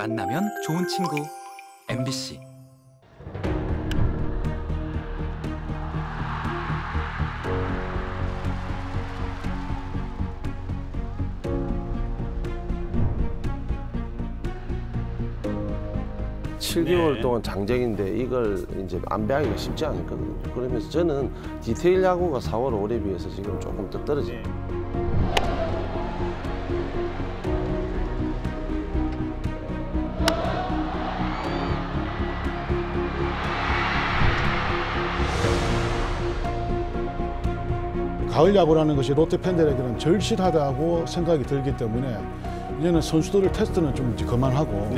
만나면 좋은 친구 MBC. 칠 7개월 동안 장정인데 이걸 이제 안배하기가 쉽지 않거든요. 그러면서 저는 디테일 야구가 4월, 5월에 비해서 지금 조금 더 떨어져요. 가을 야구라는 것이 롯데 팬들에게는 절실하다고 생각이 들기 때문에 이제는 선수들을 테스트는 좀 이제 그만하고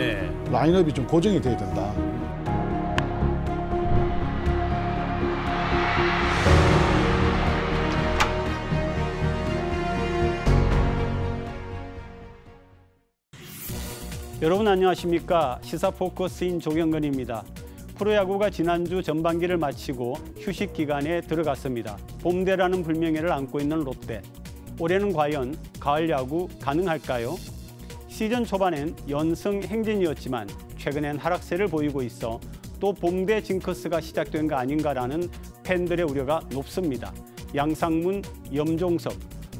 라인업이 좀 고정이 돼야 된다. 여러분 안녕하십니까? 시사포커스인 조경건입니다. 프로야구가 지난주 전반기를 마치고 휴식 기간에 들어갔습니다. 봄대라는 불명예를 안고 있는 롯데. 올해는 과연 가을 야구 가능할까요? 시즌 초반엔 연승 행진이었지만 최근엔 하락세를 보이고 있어 또 봄대 징크스가 시작된 거 아닌가라는 팬들의 우려가 높습니다. 양상문, 염종석,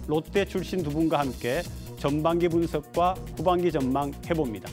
롯데 출신 두 분과 함께 전반기 분석과 후반기 전망 해봅니다.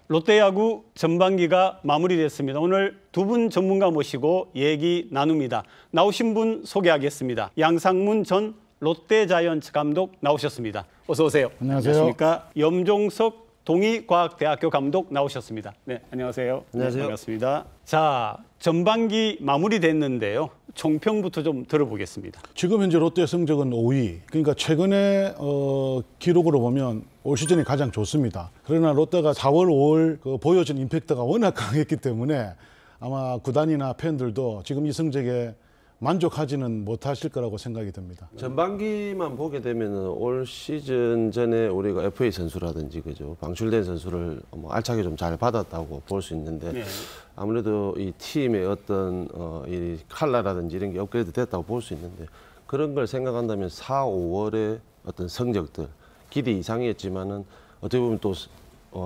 롯데야구 전반기가 마무리됐습니다. 오늘 두 분 전문가 모시고 얘기 나눕니다. 나오신 분 소개하겠습니다. 양상문 전 롯데자이언츠 감독 나오셨습니다. 어서 오세요. 안녕하세요. 안녕하십니까? 염종석 동의과학대학교 감독 나오셨습니다. 네, 안녕하세요. 안녕하세요. 네, 반갑습니다. 자, 전반기 마무리됐는데요. 총평부터 좀 들어보겠습니다. 지금 현재 롯데 성적은 5위. 그러니까 최근에 기록으로 보면 올 시즌이 가장 좋습니다. 그러나 롯데가 4월, 5월 보여준 임팩트가 워낙 강했기 때문에 아마 구단이나 팬들도 지금 이 성적에 만족하지는 못하실 거라고 생각이 듭니다. 전반기만 보게 되면 올 시즌 전에 우리가 FA 선수라든지 그죠 방출된 선수를 알차게 좀 잘 받았다고 볼 수 있는데 아무래도 이 팀의 어떤 이 칼라라든지 이런 게 업그레이드 됐다고 볼 수 있는데 그런 걸 생각한다면 4, 5월의 어떤 성적들 기대 이상이었지만은 어떻게 보면 또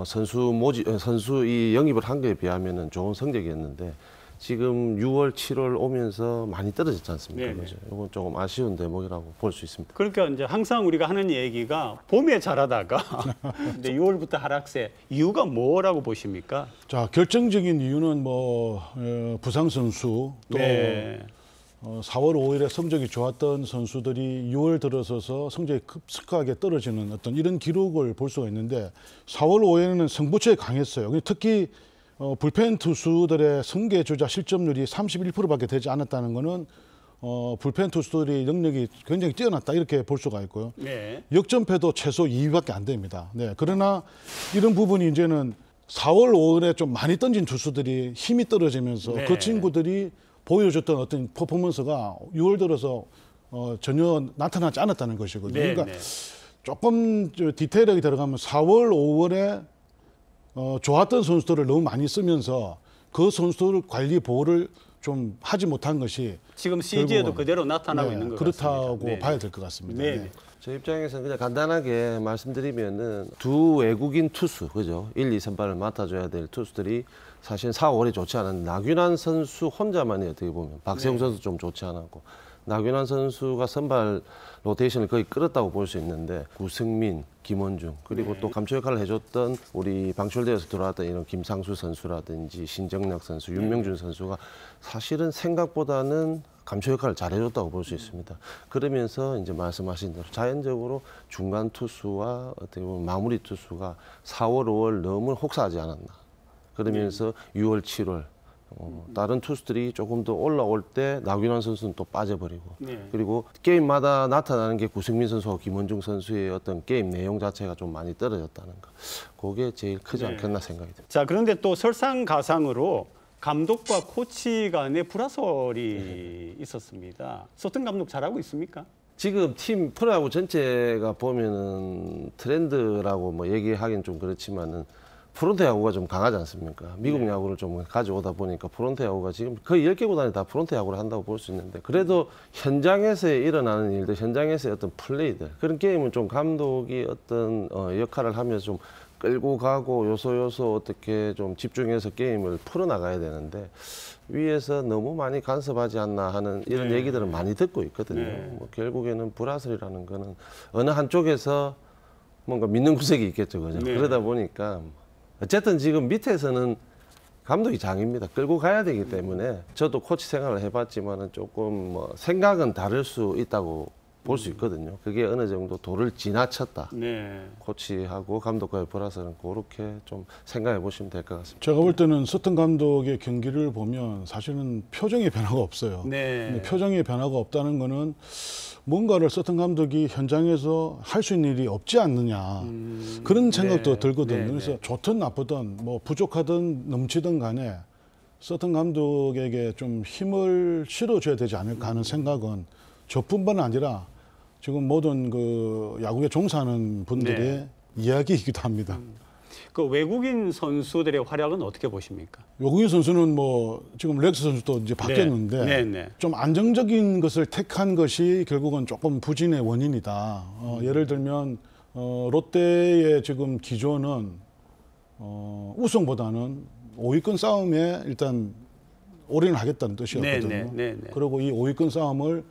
선수 이 영입을 한 거에 비하면은 좋은 성적이었는데. 지금 6월, 7월 오면서 많이 떨어졌지 않습니까? 그죠? 이건 조금 아쉬운 대목이라고 볼 수 있습니다. 그러니까 이제 항상 우리가 하는 얘기가 봄에 잘하다가 근데 6월부터 하락세 이유가 뭐라고 보십니까? 자, 결정적인 이유는 뭐 부상 선수 또 4월, 5월에 성적이 좋았던 선수들이 6월 들어서서 성적이 급속하게 떨어지는 어떤 이런 기록을 볼 수가 있는데 4월, 5월에는 승부처에 강했어요. 특히 불펜 투수들의 승계 주자 실점률이 31%밖에 되지 않았다는 것은 불펜 투수들의 능력이 굉장히 뛰어났다 이렇게 볼 수가 있고요. 역전패도 최소 2위밖에 안 됩니다. 그러나 이런 부분이 이제는 4월, 5월에 좀 많이 던진 투수들이 힘이 떨어지면서 그 친구들이 보여줬던 어떤 퍼포먼스가 6월 들어서 전혀 나타나지 않았다는 것이거든요. 그러니까 조금 디테일하게 들어가면 4월, 5월에 좋았던 선수들을 너무 많이 쓰면서 그 선수들 관리 보호를 좀 하지 못한 것이 지금 CG에도 그대로 나타나고 있는 것 그렇다고 같습니다. 봐야 될 것 같습니다. 저 입장에서는 그냥 간단하게 말씀드리면은 두 외국인 투수, 그죠? 1, 2 선발을 맡아줘야 될 투수들이 사실 4, 5월이 좋지 않았는데 나균환 선수 혼자만이 어떻게 보면 박세웅 선수 좀 좋지 않았고 나균환 선수가 선발 로테이션을 거의 끌었다고 볼 수 있는데 구승민, 김원중 그리고 또 감초 역할을 해줬던 우리 방출대에서 들어왔던 이런 김상수 선수라든지 신정락 선수, 윤명준 선수가 사실은 생각보다는 감초 역할을 잘해줬다고 볼 수 있습니다. 그러면서 이제 말씀하신 대로 자연적으로 중간 투수와 어떻게 보면 마무리 투수가 4월, 5월 너무 혹사하지 않았나. 그러면서 6월, 7월 다른 투수들이 조금 더 올라올 때 나균환 선수는 또 빠져버리고 그리고 게임마다 나타나는 게 구승민 선수와 김원중 선수의 어떤 게임 내용 자체가 좀 많이 떨어졌다는 거. 그게 제일 크지 않겠나 생각이 듭니다. 자, 그런데 또 설상가상으로 감독과 코치 간의 불화설이 있었습니다. 소튼 감독 잘하고 있습니까? 지금 팀 프로야구 전체가 보면은 트렌드라고 뭐 얘기하기는 좀 그렇지만은 프론트 야구가 좀 강하지 않습니까? 미국 네. 야구를 좀 가져오다 보니까 프론트 야구가 지금 거의 10개 구단이 다 프론트 야구를 한다고 볼 수 있는데 그래도 현장에서 일어나는 일들, 현장에서의 어떤 플레이들 그런 게임은 좀 감독이 어떤 역할을 하면서 좀 끌고 가고 요소 어떻게 좀 집중해서 게임을 풀어나가야 되는데 위에서 너무 많이 간섭하지 않나 하는 이런 네. 얘기들은 많이 듣고 있거든요. 네. 뭐 결국에는 브라슬이라는 거는 어느 한쪽에서 뭔가 믿는 구석이 있겠죠. 그죠? 네. 그러다 보니까 어쨌든 지금 밑에서는 감독이 장입니다. 끌고 가야 되기 때문에 저도 코치 생활을 해봤지만은 조금 뭐 생각은 다를 수 있다고 볼 수 있거든요. 그게 어느 정도 도를 지나쳤다. 네. 코치하고 감독과의 브라슬은 그렇게 좀 생각해 보시면 될 것 같습니다. 제가 볼 때는 서튼 감독의 경기를 보면 사실은 표정의 변화가 없어요. 네. 근데 표정의 변화가 없다는 거는 뭔가를 서튼 감독이 현장에서 할 수 있는 일이 없지 않느냐 그런 생각도 네. 들거든요. 네. 그래서 좋든 나쁘든 뭐 부족하든 넘치든 간에 서튼 감독에게 좀 힘을 실어줘야 되지 않을까 하는 생각은 저뿐만 아니라 지금 모든 그 야구에 종사하는 분들의 네. 이야기이기도 합니다. 그 외국인 선수들의 활약은 어떻게 보십니까? 외국인 선수는 뭐 지금 렉스 선수도 이제 바뀌었는데 네. 네. 좀 안정적인 것을 택한 것이 결국은 조금 부진의 원인이다. 예를 들면 롯데의 지금 기조는 우승보다는 5위권 싸움에 일단 올인을 하겠다는 뜻이었거든요. 네. 그리고 이 5위권 싸움을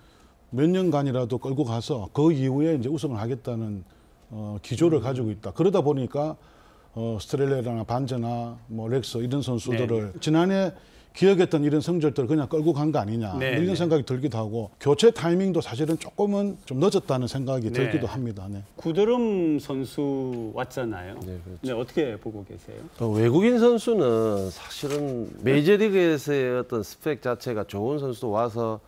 몇 년간이라도 끌고 가서 그 이후에 이제 우승을 하겠다는 기조를 가지고 있다. 그러다 보니까 스트렐레라나 반저나 뭐 렉스 이런 선수들을 지난해 기억했던 이런 성적들을 그냥 끌고 간 거 아니냐 이런 생각이 들기도 하고 교체 타이밍도 사실은 조금은 좀 늦었다는 생각이 들기도 합니다. 네. 구드럼 선수 왔잖아요. 네, 그렇죠. 네, 어떻게 보고 계세요? 외국인 선수는 사실은 메이저리그에서의 어떤 스펙 자체가 좋은 선수도 와서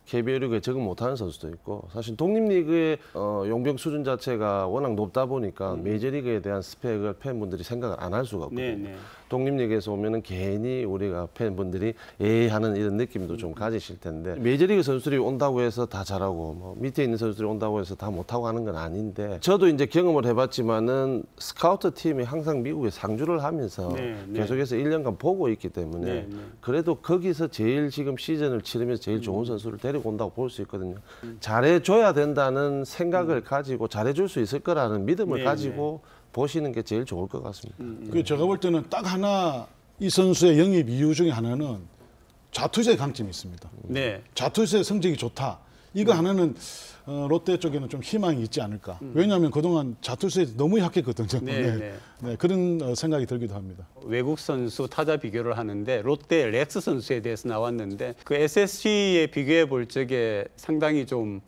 KBO 리그에 적응 못하는 선수도 있고 사실 독립리그의 용병 수준 자체가 워낙 높다 보니까 메이저리그에 대한 스펙을 팬분들이 생각을 안 할 수가 없거든요. 네. 독립리그에서 오면은 괜히 우리가 팬분들이 에이 하는 이런 느낌도 좀 가지실 텐데 메이저리그 선수들이 온다고 해서 다 잘하고 뭐 밑에 있는 선수들이 온다고 해서 다 못하고 하는 건 아닌데 저도 이제 경험을 해봤지만은 스카우트 팀이 항상 미국에 상주를 하면서 계속해서 1년간 보고 있기 때문에 그래도 거기서 제일 지금 시즌을 치르면서 제일 좋은 선수를 데리고 온다고 볼 수 있거든요. 잘해줘야 된다는 생각을 가지고 잘해줄 수 있을 거라는 믿음을 가지고 보시는 게 제일 좋을 것 같습니다. 그 제가 볼 때는 딱 하나 이 선수의 영입 이유 중에 하나는 좌투수의 강점이 있습니다. 네. 좌투수의 성적이 좋다. 이거 하나는 롯데 쪽에는 좀 희망이 있지 않을까. 왜냐하면 그동안 좌투수에 너무 약했거든요. 네. 그런 생각이 들기도 합니다. 외국 선수 타자 비교를 하는데 롯데 렉스 선수에 대해서 나왔는데 그 SSG에 비교해 볼 적에 상당히 좀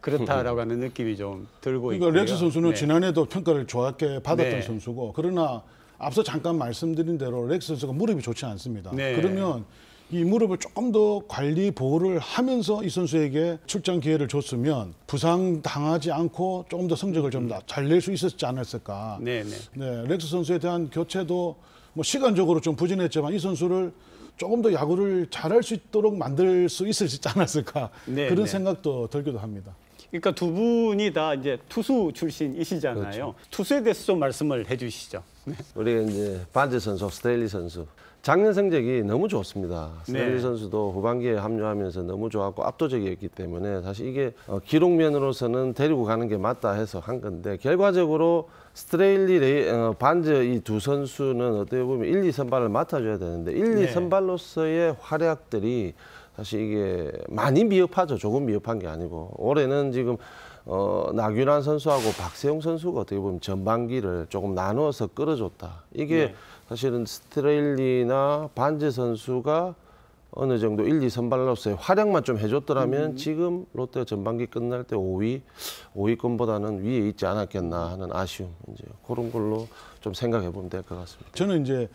그렇다라고 하는 느낌이 좀 들고 있고요. 그러니까 렉스 선수는 지난해도 평가를 좋게 받았던 네. 선수고 그러나 앞서 잠깐 말씀드린 대로 렉스 선수가 무릎이 좋지 않습니다. 네. 그러면 이 무릎을 조금 더 관리 보호를 하면서 이 선수에게 출전 기회를 줬으면 부상 당하지 않고 조금 더 성적을 좀 잘 낼 수 있었지 않았을까. 네. 렉스 선수에 대한 교체도 뭐 시간적으로 좀 부진했지만 이 선수를 조금 더 야구를 잘할 수 있도록 만들 수 있었지 않았을까. 그런 생각도 들기도 합니다. 그러니까 두 분이 다 이제 투수 출신이시잖아요. 그렇죠. 투수에 대해서 좀 말씀을 해주시죠. 우리가 이제 반지 선수, 스테일리 선수 작년 성적이 너무 좋습니다. 스테일리 선수도 후반기에 합류하면서 너무 좋았고 압도적이었기 때문에 사실 이게 기록면으로서는 데리고 가는 게 맞다 해서 한 건데 결과적으로 스트레일리, 반즈 이 두 선수는 어떻게 보면 1, 2 선발을 맡아줘야 되는데 1, 2 선발로서의 활약들이 사실 이게 많이 미흡하죠. 조금 미흡한 게 아니고 올해는 지금 나균환 선수하고 박세용 선수가 어떻게 보면 전반기를 조금 나누어서 끌어줬다. 이게 사실은 스트레일리나 반즈 선수가 어느 정도 1, 2 선발로서의 활약만 좀 해줬더라면 지금 롯데가 전반기 끝날 때 5위권보다는 위에 있지 않았겠나 하는 아쉬움 이제 그런 걸로 좀 생각해 보면 될 것 같습니다. 저는 이제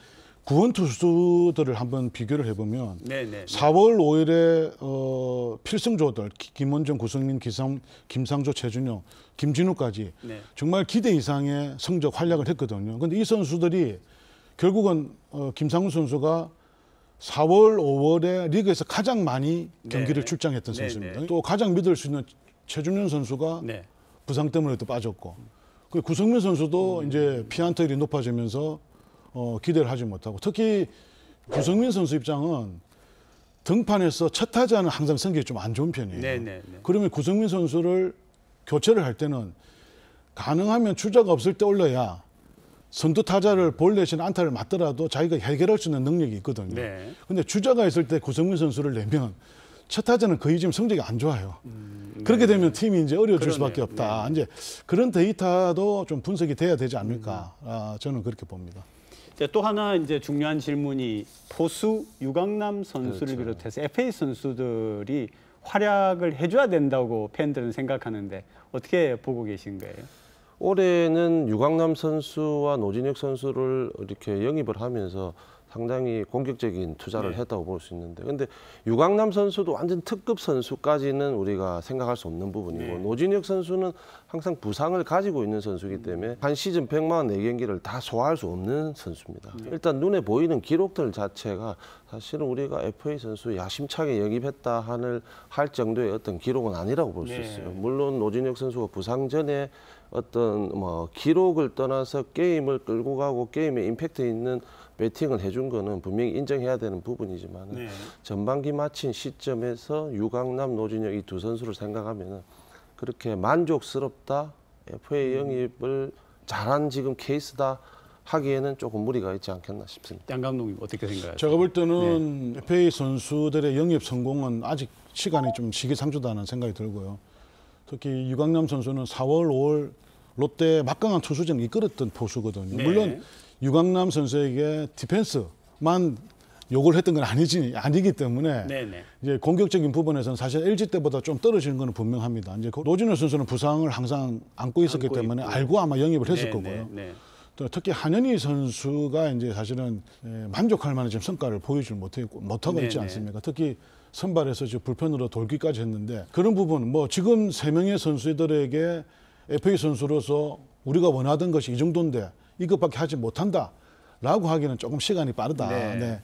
구원 투수들을 한번 비교를 해보면 4월 5일에 필승조들 김원정, 구성민, 김상조, 최준용, 김진우까지 정말 기대 이상의 성적 활약을 했거든요. 그런데 이 선수들이 결국은 김상우 선수가 4월, 5월에 리그에서 가장 많이 경기를 출장했던 선수입니다. 또 가장 믿을 수 있는 최준현 선수가 부상 때문에 또 빠졌고, 그 구성민 선수도 이제 피안타율이 높아지면서 기대를 하지 못하고 특히 구성민 선수 입장은 등판에서 첫 타자는 항상 성격이 좀 안 좋은 편이에요. 네네네. 그러면 구성민 선수를 교체를 할 때는 가능하면 주자가 없을 때 올려야 선두 타자를 볼 내신 안타를 맞더라도 자기가 해결할 수 있는 능력이 있거든요. 네. 근데 주자가 있을 때 구성민 선수를 내면 첫 타자는 거의 지금 성적이 안 좋아요. 그렇게 되면 팀이 이제 어려워질 그러네요. 수밖에 없다. 네. 이제 그런 데이터도 좀 분석이 돼야 되지 않을까. 저는 그렇게 봅니다. 또 하나 이제 중요한 질문이 포수 유강남 선수를 그렇죠. 비롯해서 FA 선수들이 활약을 해줘야 된다고 팬들은 생각하는데 어떻게 보고 계신 거예요? 올해는 유강남 선수와 노진혁 선수를 이렇게 영입을 하면서 상당히 공격적인 투자를 네. 했다고 볼 수 있는데, 근데 유강남 선수도 완전 특급 선수까지는 우리가 생각할 수 없는 부분이고, 네. 노진혁 선수는 항상 부상을 가지고 있는 선수이기 때문에 한 시즌 144경기를 다 소화할 수 없는 선수입니다. 일단 눈에 보이는 기록들 자체가 사실은 우리가 FA 선수 야심차게 영입했다 할 정도의 어떤 기록은 아니라고 볼 수 네. 있어요. 물론 노진혁 선수가 부상 전에 어떤 뭐 기록을 떠나서 게임을 끌고 가고 게임에 임팩트 있는 배팅을 해준 거는 분명히 인정해야 되는 부분이지만 네. 전반기 마친 시점에서 유강남, 노진혁 이 두 선수를 생각하면 그렇게 만족스럽다, FA 영입을 잘한 지금 케이스다 하기에는 조금 무리가 있지 않겠나 싶습니다. 양 감독님 어떻게 생각하세요? 제가 볼 때는 FA 선수들의 영입 성공은 아직 시간이 좀 시기상조다는 생각이 들고요. 특히 유강남 선수는 4월, 5월 롯데 막강한 투수진을 이끌었던 포수거든요. 네. 물론 유강남 선수에게 디펜스만 요구를 했던 건 아니기 때문에 네네. 이제 공격적인 부분에서는 사실 LG 때보다 좀 떨어지는 건 분명합니다. 이제 노진호 선수는 부상을 항상 안고 있었기 안고 때문에 있고. 알고 아마 영입을 했을 네, 거고요. 네, 네. 또 특히 한현희 선수가 이제 사실은 만족할 만한 지금 성과를 보이지 못하고 있지 네네. 않습니까? 특히 선발에서 지금 불펜으로 돌기까지 했는데 그런 부분 뭐 지금 3명의 선수들에게 FA 선수로서 우리가 원하던 것이 이 정도인데 이것밖에 하지 못한다라고 하기는 조금 시간이 빠르다. 네. 네.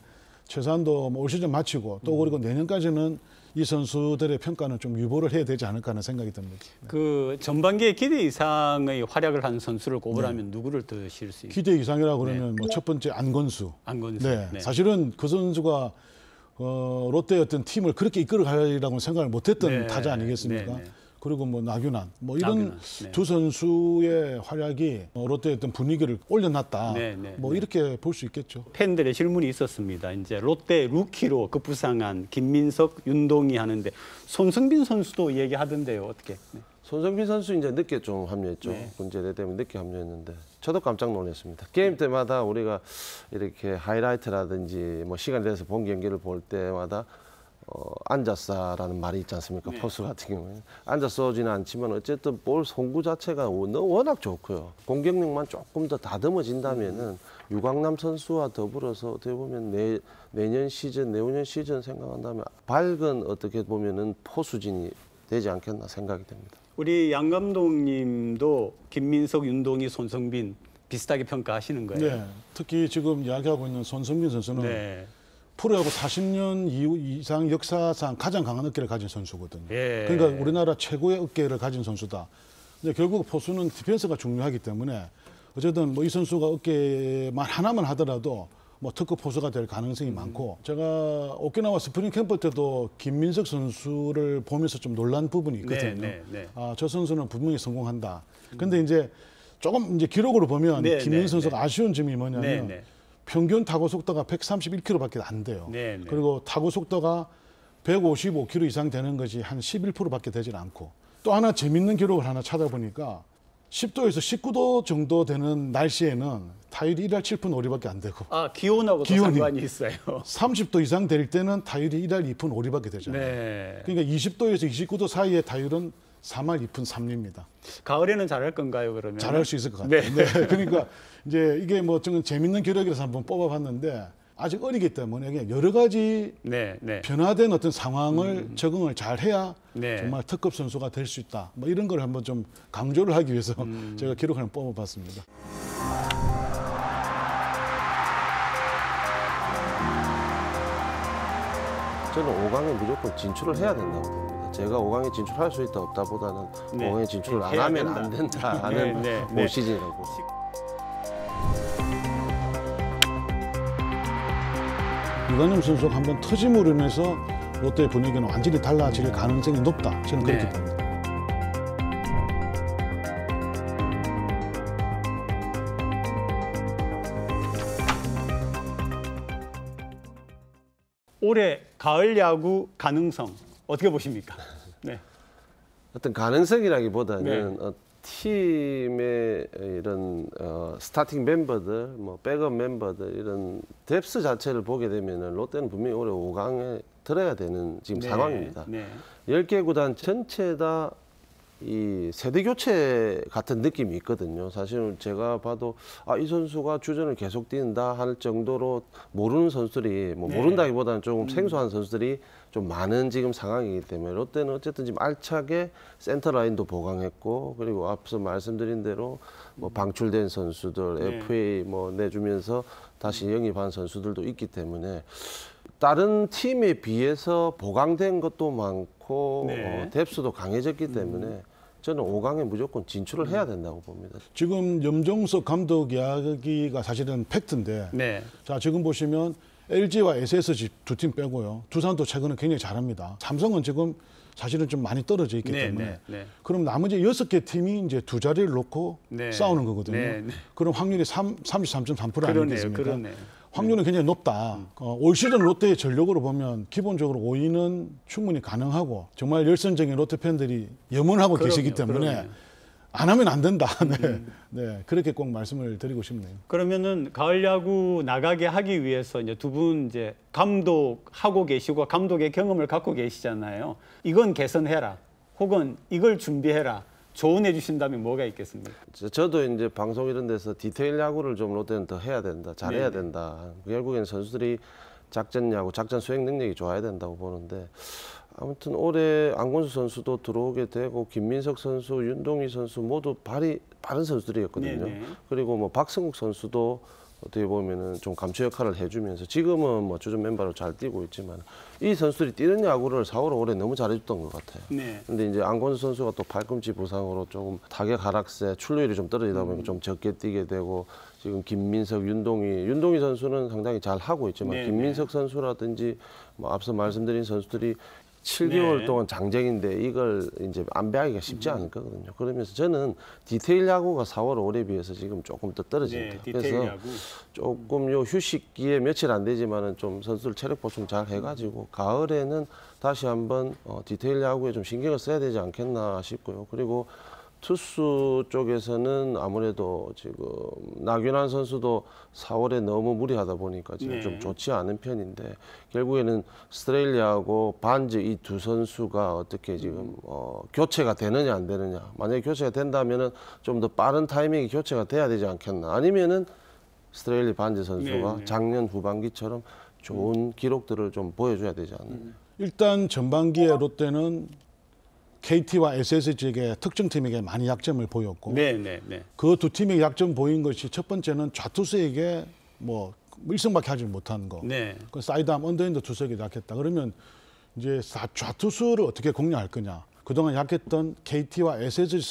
최소한도 뭐 올 시즌 마치고 또 그리고 내년까지는 이 선수들의 평가는 좀 유보를 해야 되지 않을까 하는 생각이 듭니다. 그 전반기에 기대 이상의 활약을 한 선수를 꼽으라면 누구를 드실 수 있나요? 기대 이상이라고 그러면 뭐 첫 번째 안건수. 안건수. 네. 네. 사실은 그 선수가 롯데의 어떤 팀을 그렇게 이끌어가리라고 생각을 못했던 네. 타자 아니겠습니까? 네, 네. 그리고 뭐 나균환 뭐 이런 나균환, 네. 두 선수의 활약이 롯데의 어떤 분위기를 올려놨다. 네, 네, 뭐 네. 이렇게 볼 수 있겠죠. 팬들의 질문이 있었습니다. 이제 롯데 루키로 급부상한 김민석, 윤동희 하는데 손승빈 선수도 얘기하던데요. 어떻게? 네. 손성빈 선수 이제 늦게 좀 합류했죠. 네. 문제대 때문에 늦게 합류했는데 저도 깜짝 놀랐습니다. 게임 때마다 우리가 이렇게 하이라이트라든지 뭐 시간이 돼서 본 경기를 볼 때마다 앉았어라는 말이 있지 않습니까? 네. 포수 같은 경우에는 앉아서 오지는 않지만 어쨌든 볼 송구 자체가 워낙 좋고요. 공격력만 조금 더 다듬어진다면은 유강남 선수와 더불어서 어떻게 보면 내년 시즌, 내후년 시즌 생각한다면 밝은 어떻게 보면은 포수진이 되지 않겠나 생각이 됩니다. 우리 양 감독님도 김민석, 윤동희, 손성빈 비슷하게 평가하시는 거예요? 네. 특히 지금 이야기하고 있는 손성빈 선수는 네. 프로야구 40년 이상 역사상 가장 강한 어깨를 가진 선수거든요. 예. 그러니까 우리나라 최고의 어깨를 가진 선수다. 근데 결국 포수는 디펜스가 중요하기 때문에 어쨌든 뭐 이 선수가 어깨만 하나만 하더라도 뭐 특급 포수가 될 가능성이 많고 제가 오키나와 스프링 캠프 때도 김민석 선수를 보면서 좀 놀란 부분이 있거든요. 네. 아, 저 선수는 분명히 성공한다. 근데 이제 조금 이제 기록으로 보면 네, 김민석 네, 선수가 아쉬운 점이 뭐냐면 네. 평균 타구 속도가 131km밖에 안 돼요. 네. 그리고 타구 속도가 155km 이상 되는 것이 한 11%밖에 되질 않고 또 하나 재밌는 기록을 하나 찾아보니까 10도에서 19도 정도 되는 날씨에는 타율이 1할 7푼 5리밖에 안 되고 아, 기온하고도 기온이. 상관이 있어요. 30도 이상 될 때는 타율이 1할 2푼 5리밖에 되잖아요. 네. 그러니까 20도에서 29도 사이의 타율은 3할 2푼 3리입니다. 가을에는 잘할 건가요, 그러면? 잘할 수 있을 것 같아요. 네. 네. 그러니까 이제 이게 뭐 좀 재밌는 기록이라서 한번 뽑아봤는데 아직 어리기 때문에 그냥 여러 가지 네. 변화된 어떤 상황을 적응을 잘 해야 네. 정말 특급 선수가 될 수 있다. 뭐 이런 걸 한번 좀 강조를 하기 위해서 제가 기록을 한번 뽑아봤습니다. 저는 5강에 무조건 진출을 해야 된다고 봅니다. 제가 5강에 진출할 수 있다 없다보다는 네. 5강에 진출을 안 해야 하면 된다. 안 된다 하는 네. 뭐 시즌이라고. 유관용 선수가 한번 터짐으로 인해서 롯데의 분위기는 완전히 달라질 가능성이 높다. 저는 그렇게 네. 봅니다. 올해 가을 야구 가능성 어떻게 보십니까? 네. 어떤 가능성이라기보다는 네. 팀의 이런 스타팅 멤버들, 뭐 백업 멤버들 이런 뎁스 자체를 보게 되면 롯데는 분명히 올해 5강에 들어야 되는 지금 네. 상황입니다. 네. 10개 구단 전체 다 이 세대 교체 같은 느낌이 있거든요. 사실은 제가 봐도 이 선수가 주전을 계속 뛴다 할 정도로 모르는 선수들이 네. 모른다기보다는 조금 생소한 선수들이 좀 많은 지금 상황이기 때문에 롯데는 어쨌든 지금 알차게 센터 라인도 보강했고 그리고 앞서 말씀드린 대로 뭐 방출된 선수들 네. FA 뭐 내주면서 다시 영입한 선수들도 있기 때문에 다른 팀에 비해서 보강된 것도 많고 네. 뎁스도 강해졌기 때문에 저는 5강에 무조건 진출을 해야 된다고 봅니다. 지금 염종석 감독 이야기가 사실은 팩트인데 네. 자 지금 보시면 LG와 SSG 두 팀 빼고요. 두산도 최근에 굉장히 잘합니다. 삼성은 지금 사실은 좀 많이 떨어져 있기 네, 때문에 네, 네. 그럼 나머지 6개 팀이 이제 두 자리를 놓고 네. 싸우는 거거든요. 네, 네. 그럼 확률이 33.3% 그러네요. 아니겠습니까? 그러네요. 확률은 굉장히 높다. 올 시즌 롯데의 전력으로 보면 기본적으로 5위는 충분히 가능하고 정말 열성적인 롯데 팬들이 염원하고 계시기 때문에 그럼요. 안 하면 안 된다. 네. 네. 그렇게 꼭 말씀을 드리고 싶네요. 그러면은 가을 야구 나가게 하기 위해서 이제 두 분 이제 감독하고 계시고 감독의 경험을 갖고 계시잖아요. 이건 개선해라. 혹은 이걸 준비해라. 조언해 주신다면 뭐가 있겠습니까? 저도 이제 방송 이런 데서 디테일 야구를 좀 롯데는 더 해야 된다, 잘해야 네네. 된다. 결국에는 선수들이 작전 야구, 작전 수행 능력이 좋아야 된다고 보는데 아무튼 올해 안건수 선수도 들어오게 되고 김민석 선수, 윤동희 선수 모두 발이 빠른 선수들이었거든요. 네네. 그리고 뭐 박승욱 선수도 어떻게 보면은 좀 감초 역할을 해주면서 지금은 뭐 주전 멤버로 잘 뛰고 있지만 이 선수들이 뛰는 야구를 4월, 5월에 너무 잘해줬던 것 같아요. 네. 근데 이제 안건수 선수가 또 팔꿈치 부상으로 조금 타격 하락세, 출루율이 좀 떨어지다 보니까 좀 적게 뛰게 되고 지금 김민석, 윤동희 선수는 상당히 잘 하고 있지만 네, 김민석 선수라든지 뭐 앞서 말씀드린 선수들이 7개월 네. 동안 장정인데 이걸 이제 안배하기가 쉽지 않을 거거든요. 그러면서 저는 디테일 야구가 4월, 5월에 비해서 지금 조금 더 떨어집니다. 네, 디테일 그래서 야구. 조금 요 휴식기에 며칠 안 되지만은 좀 선수들 체력 보충 잘 해가지고 가을에는 다시 한번 디테일 야구에 좀 신경을 써야 되지 않겠나 싶고요. 그리고 투수 쪽에서는 아무래도 지금 나균환 선수도 4월에 너무 무리하다 보니까 지금 네. 좀 좋지 않은 편인데 결국에는 스트레일리아하고 반즈 이 두 선수가 어떻게 지금 교체가 되느냐 안 되느냐. 만약에 교체가 된다면은 좀 더 빠른 타이밍에 교체가 돼야 되지 않겠나. 아니면은 스트레일리 반즈 선수가 네, 네. 작년 후반기처럼 좋은 기록들을 좀 보여줘야 되지 않느냐. 일단 전반기에 롯데는 KT와 SSG에게 특정 팀에게 많이 약점을 보였고 네, 네, 네. 그 두 팀의 약점 보인 것이 첫 번째는 좌투수에게 뭐 일성밖에 하지 못한 거. 네. 그 사이드암 언더핸드 투수에게 약했다. 그러면 이제 좌투수를 어떻게 공략할 거냐. 그동안 약했던 KT와 SSG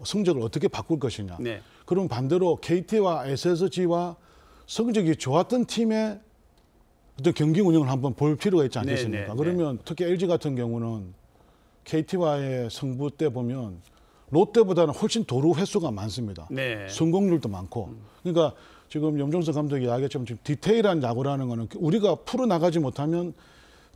성적을 어떻게 바꿀 것이냐. 네. 그럼 반대로 KT와 SSG와 성적이 좋았던 팀의 어떤 경기 운영을 한번 볼 필요가 있지 않겠습니까? 네, 네, 그러면 특히 LG 같은 경우는 KT와의 승부 때 보면 롯데보다는 훨씬 도루 횟수가 많습니다. 네. 성공률도 많고. 그러니까 지금 염종석 감독이 이야기했지만 지금 디테일한 야구라는 거는 우리가 풀어나가지 못하면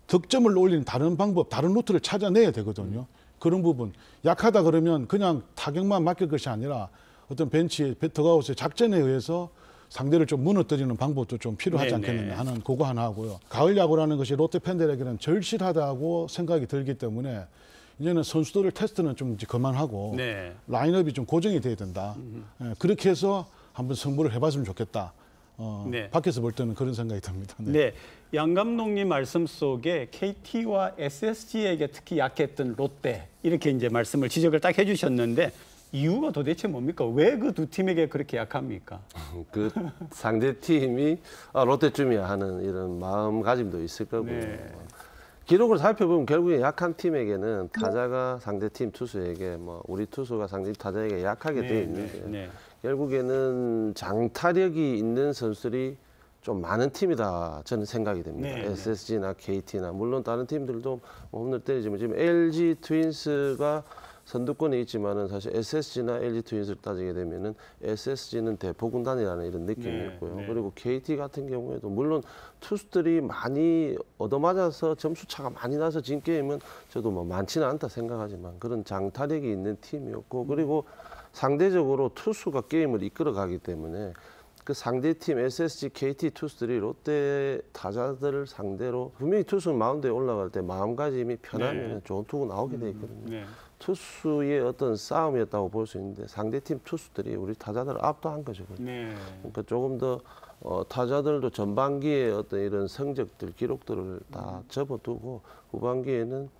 득점을 올리는 다른 방법, 다른 루트를 찾아내야 되거든요. 그런 부분. 약하다 그러면 그냥 타격만 맡길 것이 아니라 어떤 벤치, 더가웃의 작전에 의해서 상대를 좀 무너뜨리는 방법도 좀 필요하지 네네. 않겠느냐 하는 그거 하나 하고요. 가을 야구라는 것이 롯데 팬들에게는 절실하다고 생각이 들기 때문에 이제는 선수들을 테스트는 좀 이제 그만하고 네. 라인업이 좀 고정이 돼야 된다. 예, 그렇게 해서 한번 승부를 해봤으면 좋겠다. 네. 밖에서 볼 때는 그런 생각이 듭니다. 네. 네, 양 감독님 말씀 속에 KT와 SSG에게 특히 약했던 롯데 이렇게 이제 말씀을 지적을 딱 해주셨는데 이유가 도대체 뭡니까? 왜 그 두 팀에게 그렇게 약합니까? 그 상대 팀이 롯데쯤이야 하는 이런 마음가짐도 있을 거고요. 네. 기록을 살펴보면 결국에 약한 팀에게는 타자가 상대 팀 투수에게 뭐 우리 투수가 상대 타자에게 약하게 되어 있는데 네. 결국에는 장타력이 있는 선수들이 좀 많은 팀이다 저는 생각이 됩니다. 네, SSG나 KT나 물론 다른 팀들도 홈런 때리지만 지금 LG 트윈스가 선두권에 있지만은 사실 SSG나 LG 트윈스를 따지게 되면은 SSG는 대포군단이라는 이런 느낌이 네, 있고요. 네. 그리고 KT 같은 경우에도 물론 투수들이 많이 얻어맞아서 점수 차가 많이 나서 진 게임은 저도 뭐 많지는 않다 생각하지만 그런 장타력이 있는 팀이었고 그리고 상대적으로 투수가 게임을 이끌어가기 때문에 그 상대팀 SSG, KT 투수들이 롯데 타자들을 상대로 분명히 투수는 마운드에 올라갈 때 마음가짐이 편하면 네. 좋은 투구 나오게 돼 있거든요. 네. 투수의 어떤 싸움이었다고 볼 수 있는데 상대팀 투수들이 우리 타자들을 압도한 거죠. 네. 그러니까 조금 더 타자들도 전반기에 어떤 이런 성적들, 기록들을 다 접어두고 후반기에는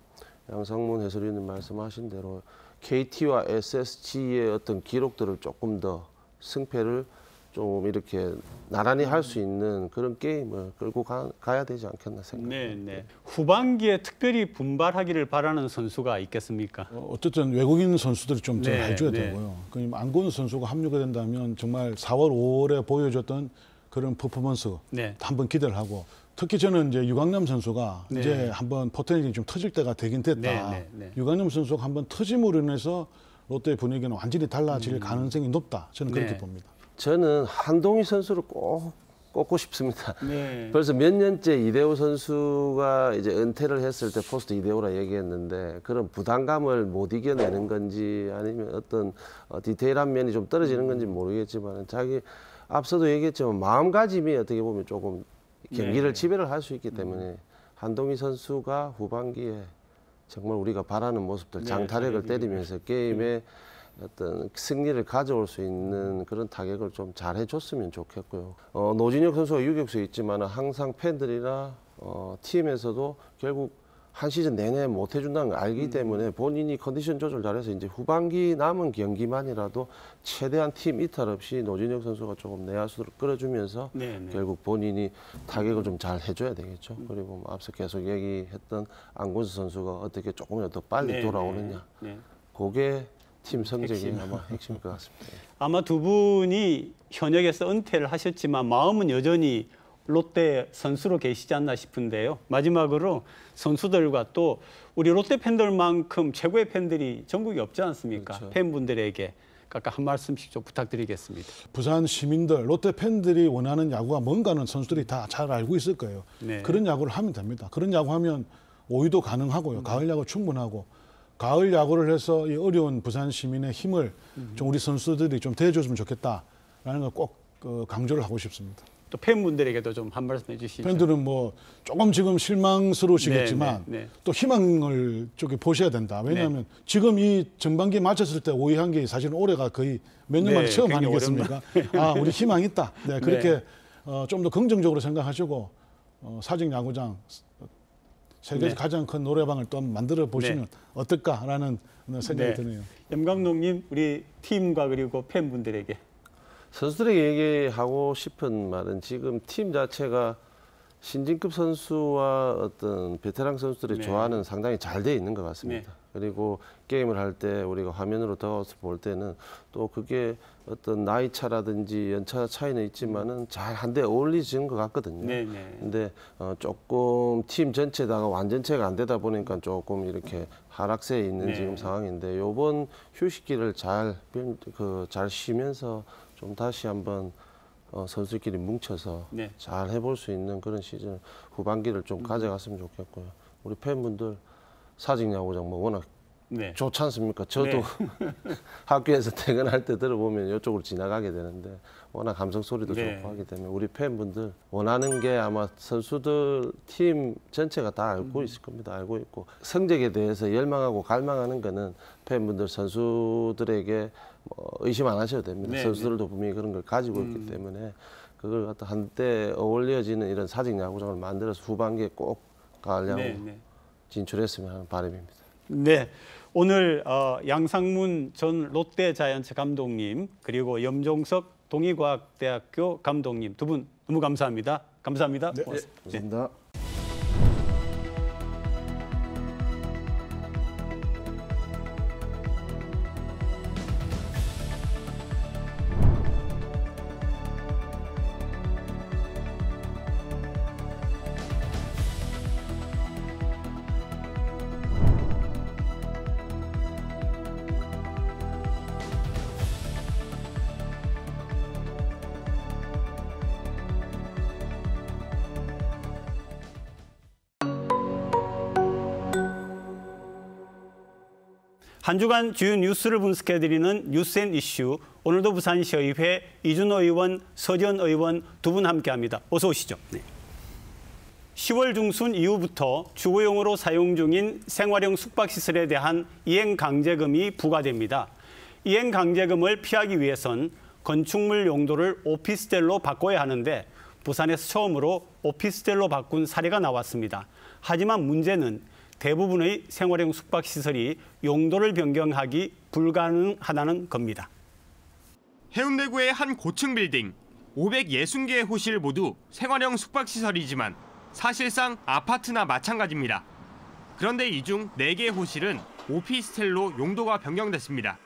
양상문 해설위원님 말씀하신 대로 KT와 SSG의 어떤 기록들을 조금 더 승패를 좀 이렇게 나란히 할 수 있는 그런 게임을 끌고 가야 되지 않겠나 생각합니다. 네, 네. 후반기에 특별히 분발하기를 바라는 선수가 있겠습니까? 어쨌든 외국인 선수들이 좀 네, 해줘야 네. 되고요. 그럼 안곤 선수가 합류가 된다면 정말 4월, 5월에 보여줬던 그런 퍼포먼스 네. 한번 기대를 하고 특히 저는 이제 유강남 선수가 네. 이제 한번 포텐이 좀 터질 때가 되긴 됐다. 네, 네, 네. 유강남 선수가 한번 터짐으로 인해서 롯데 분위기는 완전히 달라질 가능성이 높다. 저는 그렇게 네. 봅니다. 저는 한동희 선수를 꼭 꼽고 싶습니다. 네. 벌써 몇 년째 이대호 선수가 이제 은퇴를 했을 때 포스트 이대호라 얘기했는데 그런 부담감을 못 이겨내는 건지 아니면 어떤 디테일한 면이 좀 떨어지는 건지 모르겠지만 자기 앞서도 얘기했지만 마음가짐이 어떻게 보면 조금 경기를 네. 지배를 할 수 있기 때문에 한동희 선수가 후반기에 정말 우리가 바라는 모습들 네, 장타력을 잘해주기를. 때리면서 게임에 어떤 승리를 가져올 수 있는 그런 타격을 좀 잘 해줬으면 좋겠고요. 노진혁 선수가 유격수에 있지만 항상 팬들이나 팀에서도 결국 한 시즌 내내 못 해준다는 걸 알기 때문에 본인이 컨디션 조절 잘해서 이제 후반기 남은 경기만이라도 최대한 팀 이탈 없이 노진혁 선수가 조금 내야수를 끌어주면서 네, 네. 결국 본인이 타격을 좀 잘 해줘야 되겠죠. 그리고 뭐 앞서 계속 얘기했던 안곤수 선수가 어떻게 조금이라도 더 빨리 네, 돌아오느냐. 네. 그게 팀 성적이 핵심. 아마 핵심일 것 같습니다. 아마 두 분이 현역에서 은퇴를 하셨지만 마음은 여전히 롯데 선수로 계시지 않나 싶은데요. 마지막으로 선수들과 또 우리 롯데 팬들만큼 최고의 팬들이 전국에 없지 않습니까? 그렇죠. 팬분들에게 각각 한 말씀씩 좀 부탁드리겠습니다. 부산 시민들, 롯데 팬들이 원하는 야구가 뭔가는 선수들이 다 잘 알고 있을 거예요. 네. 그런 야구를 하면 됩니다. 그런 야구하면 오유도 가능하고요. 가을 야구 충분하고 가을 야구를 해서 이 어려운 부산 시민의 힘을 좀 우리 선수들이 좀 대해줬으면 좋겠다라는 걸 꼭 강조를 하고 싶습니다. 또 팬분들에게도 좀 한 말씀 해주시죠. 팬들은 뭐 조금 지금 실망스러우시겠지만 네, 네, 네. 또 희망을 저기 보셔야 된다. 왜냐하면 지금 이 전반기에 맞췄을 때 5위 한 게 사실은 올해가 거의 몇 년 만에 네, 처음 굉장히 아니겠습니까? 아, 우리 희망 있다. 네, 그렇게 좀 더 긍정적으로 생각하시고 사직 야구장 세계에서 네. 가장 큰 노래방을 또 만들어 보시면 네. 어떨까라는 생각이 네. 드네요. 염 감독님, 우리 팀과 그리고 팬분들에게. 선수들에게 얘기하고 싶은 말은 지금 팀 자체가 신진급 선수와 어떤 베테랑 선수들의 네. 조화는 상당히 잘 돼 있는 것 같습니다. 그리고 게임을 할 때 우리가 화면으로 더가웃을 볼 때는 또 그게 어떤 나이 차라든지 연차 차이는 있지만은 잘 한데 어울리지는 것 같거든요. 네, 네. 근데 조금 팀 전체다가 완전체가 안 되다 보니까 조금 이렇게 하락세에 있는 네. 지금 상황인데 요번 휴식기를 잘 쉬면서 좀 다시 한번 선수끼리 뭉쳐서 네. 잘 해볼 수 있는 그런 시즌 후반기를 좀 가져갔으면 좋겠고요. 우리 팬분들 사직 야구장 뭐 워낙 네. 좋지 않습니까? 저도 학교에서 퇴근할 때 들어보면 이쪽으로 지나가게 되는데 워낙 감성 소리도 네. 좋고 하기 때문에 우리 팬분들 원하는 게 아마 선수들 팀 전체가 다 알고 있을 겁니다. 알고 있고 성적에 대해서 열망하고 갈망하는 거는 팬분들 선수들에게 의심 안 하셔도 됩니다. 네, 선수들도 분명히 그런 걸 가지고 있기 때문에 그걸 갖다 한때 어울려지는 이런 사직 야구장을 만들어서 후반기에 꼭 가을 야구 네, 네. 진출했으면 하는 바람입니다. 네, 오늘 양상문 전 롯데자이언츠 감독님 그리고 염종석 동의과학대학교 감독님 두 분 너무 감사합니다. 감사합니다. 네. 감사합니다. 한 주간 주요 뉴스를 분석해드리는 뉴스앤이슈. 오늘도 부산시의회 이준호 의원, 서지원 의원 두 분 함께합니다. 어서 오시죠. 네. 10월 중순 이후부터 주거용으로 사용 중인 생활형 숙박시설에 대한 이행강제금이 부과됩니다. 이행강제금을 피하기 위해선 건축물 용도를 오피스텔로 바꿔야 하는데 부산에서 처음으로 오피스텔로 바꾼 사례가 나왔습니다. 하지만 문제는 대부분의 생활형 숙박시설이 용도를 변경하기 불가능하다는 겁니다. 해운대구의 한 고층 빌딩, 560개의 호실 모두 생활형 숙박시설이지만 사실상 아파트나 마찬가지입니다. 그런데 이 중 4개의 호실은 오피스텔로 용도가 변경됐습니다.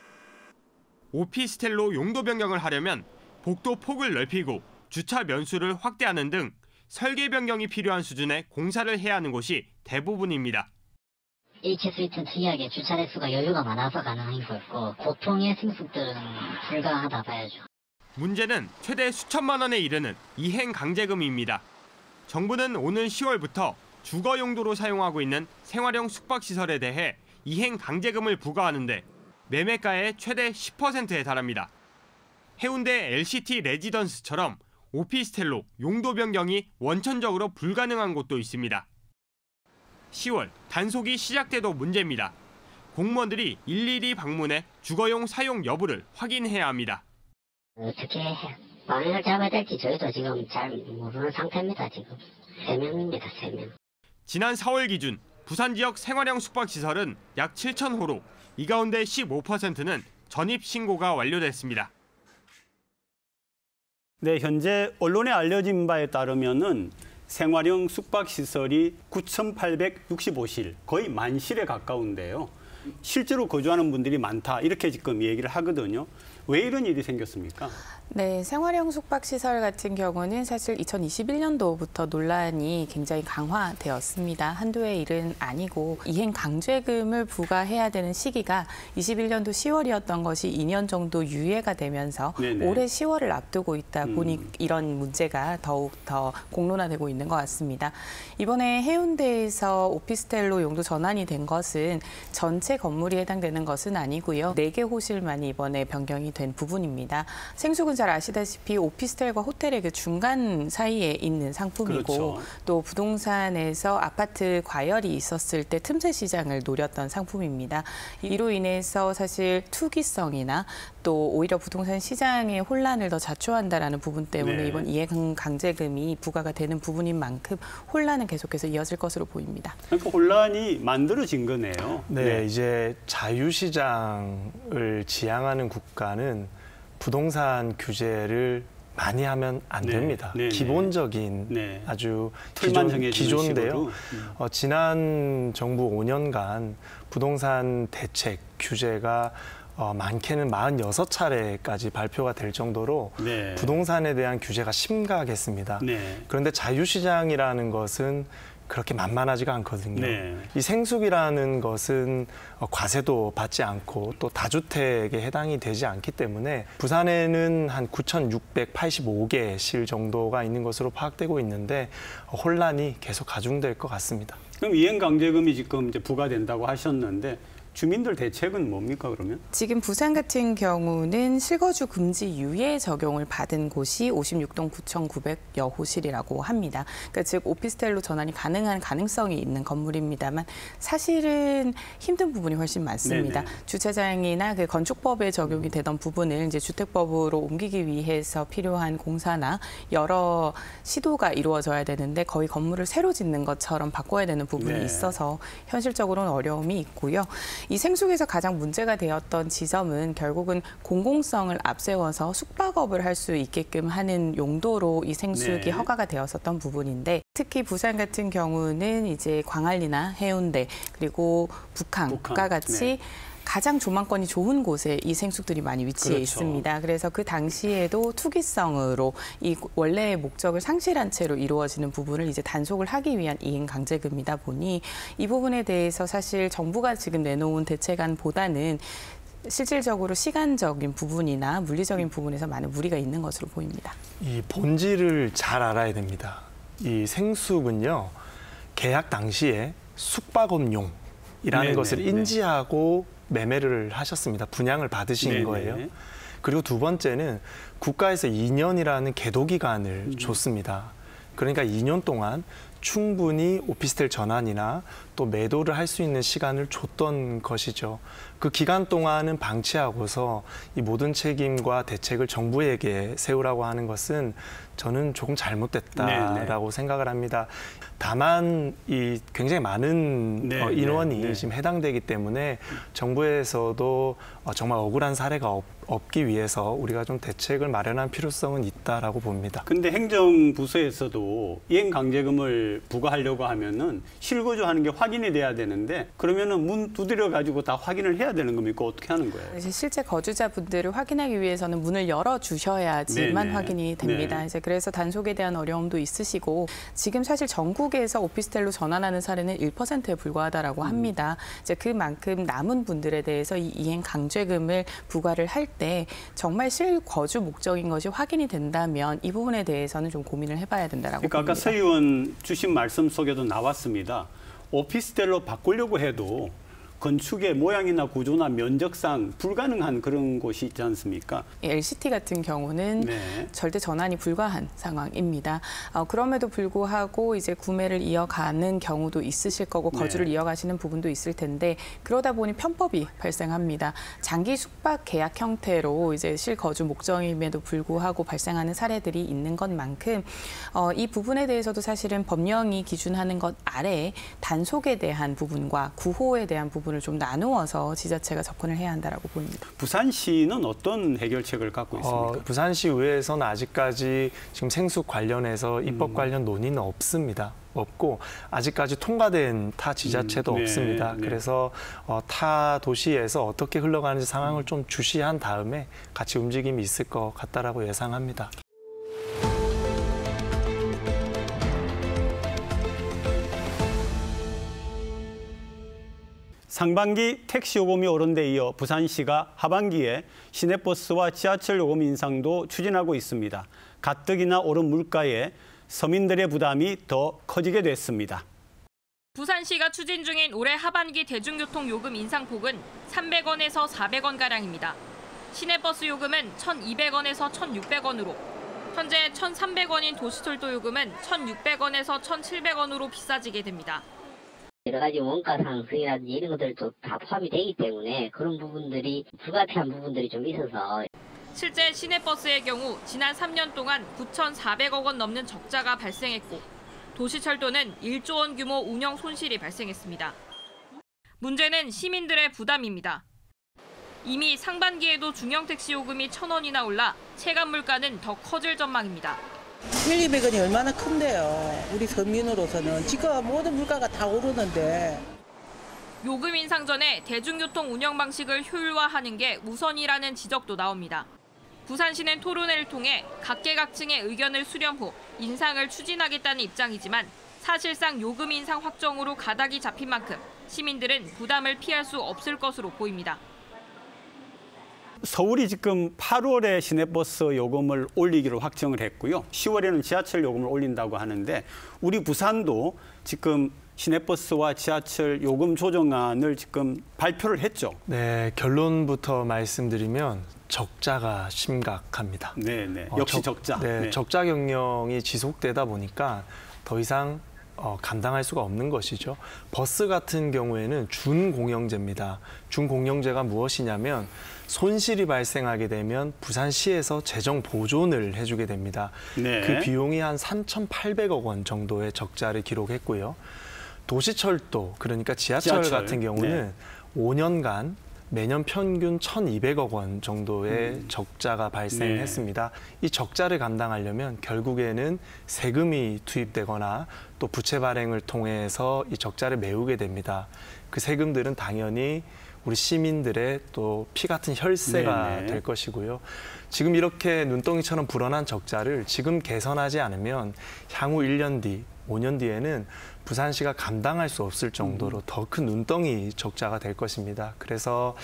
오피스텔로 용도 변경을 하려면 복도 폭을 넓히고 주차 면수를 확대하는 등 설계 변경이 필요한 수준의 공사를 해야 하는 곳이 대부분입니다. H 스위트는 특이하게 주차 대수가 여유가 많아서 가능한 거였고 보통의 생숙들은 불가하다 봐야죠. 문제는 최대 수천만 원에 이르는 이행 강제금입니다. 정부는 오는 10월부터 주거 용도로 사용하고 있는 생활형 숙박시설에 대해 이행 강제금을 부과하는데 매매가의 최대 10%에 달합니다. 해운대 LCT 레지던스처럼 오피스텔로 용도 변경이 원천적으로 불가능한 곳도 있습니다. 10월 단속이 시작돼도 문제입니다. 공무원들이 일일이 방문해 주거용 사용 여부를 확인해야 합니다. 어떻게 방향을 잡아야 될지 저희도 지금 잘 모르는 상태입니다. 지금 3명입니다. 3명. 지난 4월 기준 부산 지역 생활형 숙박시설은 약 7,000호로 이 가운데 15%는 전입 신고가 완료됐습니다. 네, 현재 언론에 알려진 바에 따르면은 생활형 숙박시설이 9,865실, 거의 만실에 가까운데요. 실제로 거주하는 분들이 많다, 이렇게 지금 얘기를 하거든요. 왜 이런 일이 생겼습니까? 네, 생활형 숙박시설 같은 경우는 사실 2021년도부터 논란이 굉장히 강화되었습니다. 한두의 일은 아니고 이행 강제금을 부과해야 되는 시기가 21년도 10월이었던 것이 2년 정도 유예가 되면서 네네. 올해 10월을 앞두고 있다 보니 이런 문제가 더욱 더 공론화되고 있는 것 같습니다. 이번에 해운대에서 오피스텔로 용도 전환이 된 것은 전체 건물이 해당되는 것은 아니고요. 4개 호실만이 이번에 변경이 된 부분입니다. 생숙은 잘 아시다시피 오피스텔과 호텔의 그 중간 사이에 있는 상품이고 그렇죠. 또 부동산에서 아파트 과열이 있었을 때 틈새 시장을 노렸던 상품입니다. 이로 인해서 사실 투기성이나 또 오히려 부동산 시장의 혼란을 더 자초한다라는 부분 때문에 네. 이번 이행 강제금이 부과가 되는 부분인 만큼 혼란은 계속해서 이어질 것으로 보입니다. 그러니까 혼란이 만들어진 거네요. 네, 이제 자유시장을 지향하는 국가는 부동산 규제를 많이 하면 안 네, 됩니다. 네, 기본적인 네. 아주 틀만 정해지는 기조인데요. 식으로. 지난 정부 5년간 부동산 대책 규제가 많게는 46차례까지 발표가 될 정도로 네. 부동산에 대한 규제가 심각했습니다. 네. 그런데 자유시장이라는 것은 그렇게 만만하지가 않거든요. 네. 이 생숙이라는 것은 과세도 받지 않고 또 다주택에 해당이 되지 않기 때문에 부산에는 한 9,685개 실 정도가 있는 것으로 파악되고 있는데 혼란이 계속 가중될 것 같습니다. 그럼 이행강제금이 지금 이제 부과된다고 하셨는데 주민들 대책은 뭡니까 그러면? 지금 부산 같은 경우는 실거주 금지 유예 적용을 받은 곳이 56동 9,900여 호실이라고 합니다. 그러니까 즉 오피스텔로 전환이 가능한 가능성이 있는 건물입니다만 사실은 힘든 부분이 훨씬 많습니다. 네네. 주차장이나 그 건축법에 적용이 되던 부분을 이제 주택법으로 옮기기 위해서 필요한 공사나 여러 시도가 이루어져야 되는데 거의 건물을 새로 짓는 것처럼 바꿔야 되는 부분이 네. 있어서 현실적으로는 어려움이 있고요. 이 생숙에서 가장 문제가 되었던 지점은 결국은 공공성을 앞세워서 숙박업을 할 수 있게끔 하는 용도로 이 생숙이 네. 허가가 되었었던 부분인데 특히 부산 같은 경우는 이제 광안리나 해운대 그리고 북한과 같이 네. 가장 조망권이 좋은 곳에 이 생숙들이 많이 위치해 그렇죠. 있습니다. 그래서 그 당시에도 투기성으로 이 원래의 목적을 상실한 채로 이루어지는 부분을 이제 단속을 하기 위한 이행 강제금이다 보니 이 부분에 대해서 사실 정부가 지금 내놓은 대책안보다는 실질적으로 시간적인 부분이나 물리적인 부분에서 많은 무리가 있는 것으로 보입니다. 이 본질을 잘 알아야 됩니다. 이 생숙은요, 계약 당시에 숙박업용이라는 네네, 것을 네. 인지하고 매매를 하셨습니다. 분양을 받으신 네네. 거예요. 그리고 두 번째는 국가에서 2년이라는 계도 기간을 줬습니다. 그러니까 2년 동안 충분히 오피스텔 전환이나 또 매도를 할 수 있는 시간을 줬던 것이죠. 그 기간 동안은 방치하고서 이 모든 책임과 대책을 정부에게 세우라고 하는 것은 저는 조금 잘못됐다라고 생각을 합니다. 다만 이 굉장히 많은 인원이 지금 해당되기 때문에 정부에서도 정말 억울한 사례가 없기 위해서 우리가 좀 대책을 마련할 필요성은 있다라고 봅니다. 근데 행정부서에서도 이행 강제금을 부과하려고 하면은 실거주하는 게 확인이 돼야 되는데 그러면은 문 두드려 가지고 다 확인을 해야 되는 겁니까? 어떻게 하는 거예요? 이제 실제 거주자분들을 확인하기 위해서는 문을 열어 주셔야지만 네네. 확인이 됩니다. 네. 이제 그래서 단속에 대한 어려움도 있으시고 지금 사실 전국에서 오피스텔로 전환하는 사례는 1%에 불과하다라고 합니다. 이제 그만큼 남은 분들에 대해서 이 이행 강제금을 부과를 할 때 정말 실거주 목적인 것이 확인이 된다면 이 부분에 대해서는 좀 고민을 해봐야 된다라고 그러니까 봅니다. 아까 서 의원 주신 말씀 속에도 나왔습니다. 오피스텔로 바꾸려고 해도 건축의 모양이나 구조나 면적상 불가능한 그런 곳이 있지 않습니까? LCT 같은 경우는 네. 절대 전환이 불가한 상황입니다. 그럼에도 불구하고 이제 구매를 이어가는 경우도 있으실 거고 거주를 이어가시는 부분도 있을 텐데 그러다 보니 편법이 발생합니다. 장기 숙박 계약 형태로 이제 실거주 목적임에도 불구하고 발생하는 사례들이 있는 것만큼 이 부분에 대해서도 사실은 법령이 기준하는 것 아래에 단속에 대한 부분과 구호에 대한 부분을 좀 나누어서 지자체가 접근을 해야 한다라고 보입니다. 부산시는 어떤 해결책을 갖고 있습니까? 부산시 의회에서는 아직까지 지금 생수 관련해서 입법 관련 논의는 없습니다. 없고 아직까지 통과된 타 지자체도 없습니다. 그래서 타 도시에서 어떻게 흘러가는지 상황을 좀 주시한 다음에 같이 움직임이 있을 것 같다라고 예상합니다. 상반기 택시 요금이 오른 데 이어 부산시가 하반기에 시내버스와 지하철 요금 인상도 추진하고 있습니다. 가뜩이나 오른 물가에 서민들의 부담이 더 커지게 됐습니다. 부산시가 추진 중인 올해 하반기 대중교통 요금 인상폭은 300원에서 400원가량입니다. 시내버스 요금은 1,200원에서 1,600원으로, 현재 1,300원인 도시철도 요금은 1,600원에서 1,700원으로 비싸지게 됩니다. 여러 가지 원가 상승이라든지 이런 것들도 다 포함이 되기 때문에 그런 부분들이 불가피한 부분들이 좀 있어서 실제 시내버스의 경우 지난 3년 동안 9,400억 원 넘는 적자가 발생했고 도시철도는 1조 원 규모 운영 손실이 발생했습니다. 문제는 시민들의 부담입니다. 이미 상반기에도 중형택시 요금이 1,000원이나 올라 체감 물가는 더 커질 전망입니다. 1,200원이 얼마나 큰데요. 우리 서민으로서는 지금 모든 물가가 다 오르는데. 요금 인상 전에 대중교통 운영 방식을 효율화하는 게 우선이라는 지적도 나옵니다. 부산시는 토론회를 통해 각계각층의 의견을 수렴 후 인상을 추진하겠다는 입장이지만 사실상 요금 인상 확정으로 가닥이 잡힌 만큼 시민들은 부담을 피할 수 없을 것으로 보입니다. 서울이 지금 8월에 시내버스 요금을 올리기로 확정을 했고요. 10월에는 지하철 요금을 올린다고 하는데 우리 부산도 지금 시내버스와 지하철 요금 조정안을 지금 발표를 했죠. 네, 결론부터 말씀드리면 적자가 심각합니다. 네. 역시 적자. 네, 적자 경영이 지속되다 보니까 더 이상 감당할 수가 없는 것이죠. 버스 같은 경우에는 준공영제입니다. 준공영제가 무엇이냐면 손실이 발생하게 되면 부산시에서 재정 보존을 해주게 됩니다. 그 비용이 한 3,800억 원 정도의 적자를 기록했고요. 도시철도, 그러니까 지하철 같은 경우는 5년간 매년 평균 1,200억 원 정도의 적자가 발생했습니다. 이 적자를 감당하려면 결국에는 세금이 투입되거나 또 부채 발행을 통해서 이 적자를 메우게 됩니다. 그 세금들은 당연히 우리 시민들의 또 피 같은 혈세가 될 것이고요. 지금 이렇게 눈덩이처럼 불어난 적자를 지금 개선하지 않으면 향후 1년 뒤, 5년 뒤에는 부산시가 감당할 수 없을 정도로 더 큰 눈덩이 적자가 될 것입니다. 그래서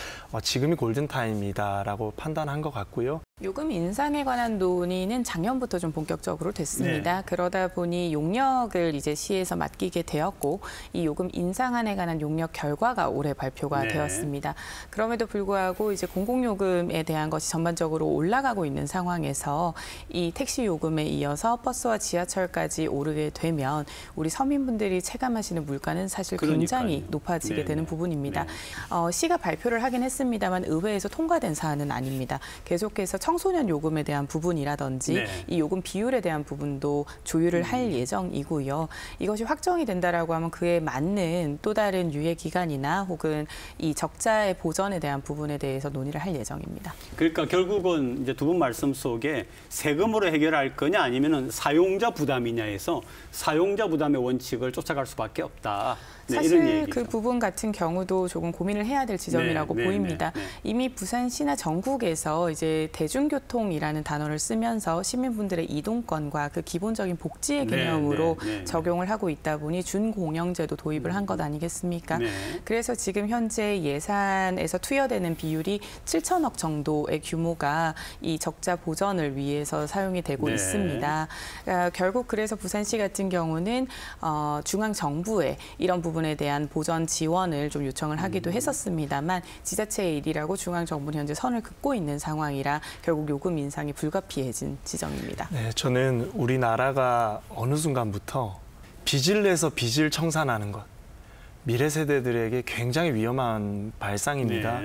지금이 골든타임이다라고 판단한 것 같고요. 요금 인상에 관한 논의는 작년부터 좀 본격적으로 됐습니다. 네. 그러다 보니 용역을 이제 시에서 맡기게 되었고 이 요금 인상안에 관한 용역 결과가 올해 발표가 되었습니다. 그럼에도 불구하고 이제 공공요금에 대한 것이 전반적으로 올라가고 있는 상황에서 이 택시 요금에 이어서 버스와 지하철까지 오르게 되면 우리 서민분들이 체감하시는 물가는 사실 굉장히 높아지게 되는 부분입니다. 시가 발표를 하긴 했습니다만 의회에서 통과된 사안은 아닙니다. 계속해서 청소년 요금에 대한 부분이라든지 이 요금 비율에 대한 부분도 조율을 할 예정이고요. 이것이 확정이 된다라고 하면 그에 맞는 또 다른 유예 기간이나 혹은 이 적자의 보전에 대한 부분에 대해서 논의를 할 예정입니다. 그러니까 결국은 이제 두 분 말씀 속에 세금으로 해결할 거냐 아니면은 사용자 부담이냐에서 사용자 부담의 원칙을 쫓아갈 수밖에 없다. 사실 이런 그 부분 같은 경우도 조금 고민을 해야 될 지점이라고 보입니다. 이미 부산시나 전국에서 이제 대중교통이라는 단어를 쓰면서 시민분들의 이동권과 그 기본적인 복지의 개념으로 적용을 하고 있다 보니 준공영제도 도입을 한 것 아니겠습니까? 그래서 지금 현재 예산에서 투여되는 비율이 7천억 정도의 규모가 이 적자 보전을 위해서 사용이 되고 있습니다. 결국 그래서 부산시 같은 경우는 중앙정부에 이런 부분에 대한 보전 지원을 좀 요청을 하기도 했었습니다만 지자체의 일이라고 중앙정부는 현재 선을 긋고 있는 상황이라 결국 요금 인상이 불가피해진 지점입니다. 네, 저는 우리나라가 어느 순간부터 빚을 내서 빚을 청산하는 것, 미래 세대들에게 굉장히 위험한 발상입니다.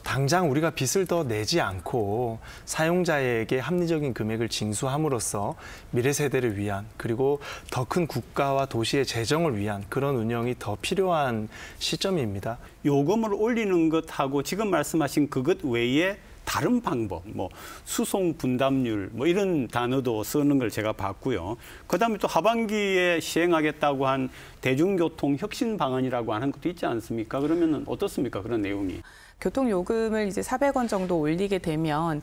당장 우리가 빚을 더 내지 않고 사용자에게 합리적인 금액을 징수함으로써 미래 세대를 위한 그리고 더 큰 국가와 도시의 재정을 위한 그런 운영이 더 필요한 시점입니다. 요금을 올리는 것하고 지금 말씀하신 그것 외에 다른 방법, 뭐 수송 분담률 뭐 이런 단어도 쓰는 걸 제가 봤고요. 그다음에 또 하반기에 시행하겠다고 한 대중교통 혁신 방안이라고 하는 것도 있지 않습니까? 그러면은 어떻습니까? 그런 내용이. 교통요금을 이제 400원 정도 올리게 되면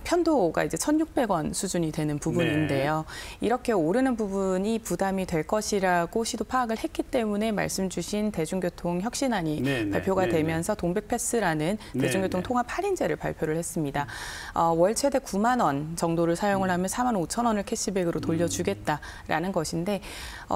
편도가 이제 1,600원 수준이 되는 부분인데요. 이렇게 오르는 부분이 부담이 될 것이라고 시도 파악을 했기 때문에 말씀 주신 대중교통 혁신안이 발표가 되면서 동백패스라는 대중교통 통합 할인제를 발표를 했습니다. 월 최대 9만 원 정도를 사용을 하면 4만 5천 원을 캐시백으로 돌려주겠다라는 것인데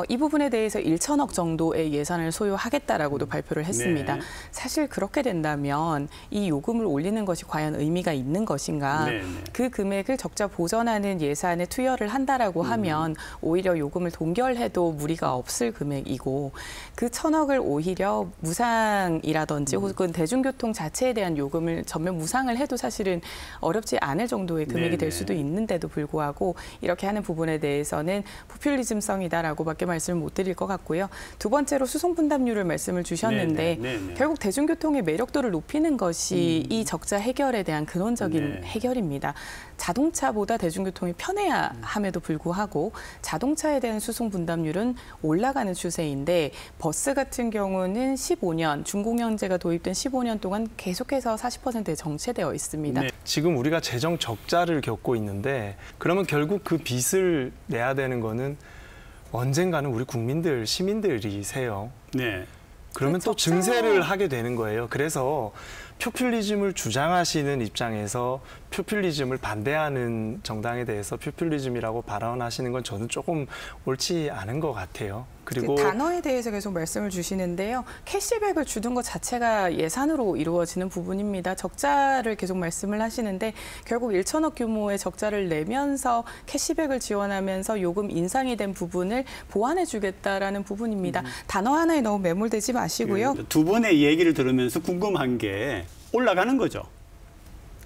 이 부분에 대해서 1천억 정도의 예산을 소요하겠다라고도 발표를 했습니다. 사실 그렇게 된다면 이 요금을 올리는 것이 과연 의미가 있는 것인가? 그 금액을 적자 보전하는 예산에 투여를 한다라고 하면 오히려 요금을 동결해도 무리가 없을 금액이고 그 1,000억을 오히려 무상이라든지 혹은 대중교통 자체에 대한 요금을 전면 무상을 해도 사실은 어렵지 않을 정도의 금액이 될 수도 있는데도 불구하고 이렇게 하는 부분에 대해서는 포퓰리즘성이다라고밖에 말씀을 못 드릴 것 같고요. 두 번째로 수송 분담률을 말씀을 주셨는데 결국 대중교통의 매력도를 높이는 것이 이 적자 해결에 대한 근원적인 해결입니다. 자동차보다 대중교통이 편해야 함에도 불구하고 자동차에 대한 수송 분담률은 올라가는 추세인데 버스 같은 경우는 15년, 준공영제가 도입된 15년 동안 계속해서 40%에 정체되어 있습니다. 지금 우리가 재정 적자를 겪고 있는데 그러면 결국 그 빚을 내야 되는 거는 언젠가는 우리 국민들, 시민들이세요. 그러면 또 증세를 하게 되는 거예요. 그래서 포퓰리즘을 주장하시는 입장에서 포퓰리즘을 반대하는 정당에 대해서 포퓰리즘이라고 발언하시는 건 저는 조금 옳지 않은 것 같아요. 그리고 단어에 대해서 계속 말씀을 주시는데요. 캐시백을 주는 것 자체가 예산으로 이루어지는 부분입니다. 적자를 계속 말씀을 하시는데 결국 1천억 규모의 적자를 내면서 캐시백을 지원하면서 요금 인상이 된 부분을 보완해 주겠다라는 부분입니다. 단어 하나에 너무 매몰되지 마시고요. 두 분의 얘기를 들으면서 궁금한 게 올라가는 거죠.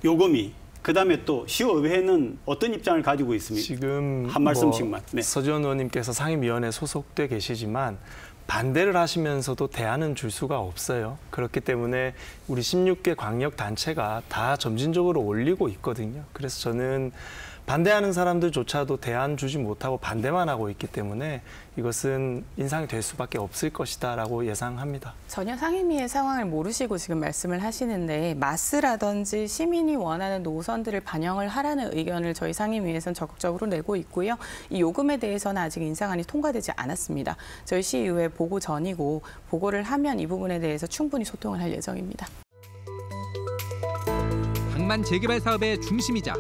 요금이. 그다음에 또 시의회는 어떤 입장을 가지고 있습니까? 지금 한 말씀씩만. 서지원 의원님께서 상임위원회에 소속돼 계시지만 반대를 하시면서도 대안은 줄 수가 없어요. 그렇기 때문에 우리 16개 광역단체가 다 점진적으로 올리고 있거든요. 그래서 저는 반대하는 사람들조차도 대안 주지 못하고 반대만 하고 있기 때문에 이것은 인상이 될 수밖에 없을 것이다라고 예상합니다. 전혀 상임위의 상황을 모르시고 지금 말씀을 하시는데 마스라든지 시민이 원하는 노선들을 반영을 하라는 의견을 저희 상임위에서는 적극적으로 내고 있고요. 이 요금에 대해서는 아직 인상안이 통과되지 않았습니다. 저희 시의회 보고 전이고 보고를 하면 이 부분에 대해서 충분히 소통을 할 예정입니다. 항만 재개발 사업의 중심이자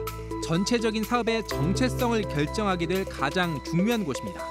전체적인 사업의 정체성을 결정하게 될 가장 중요한 곳입니다.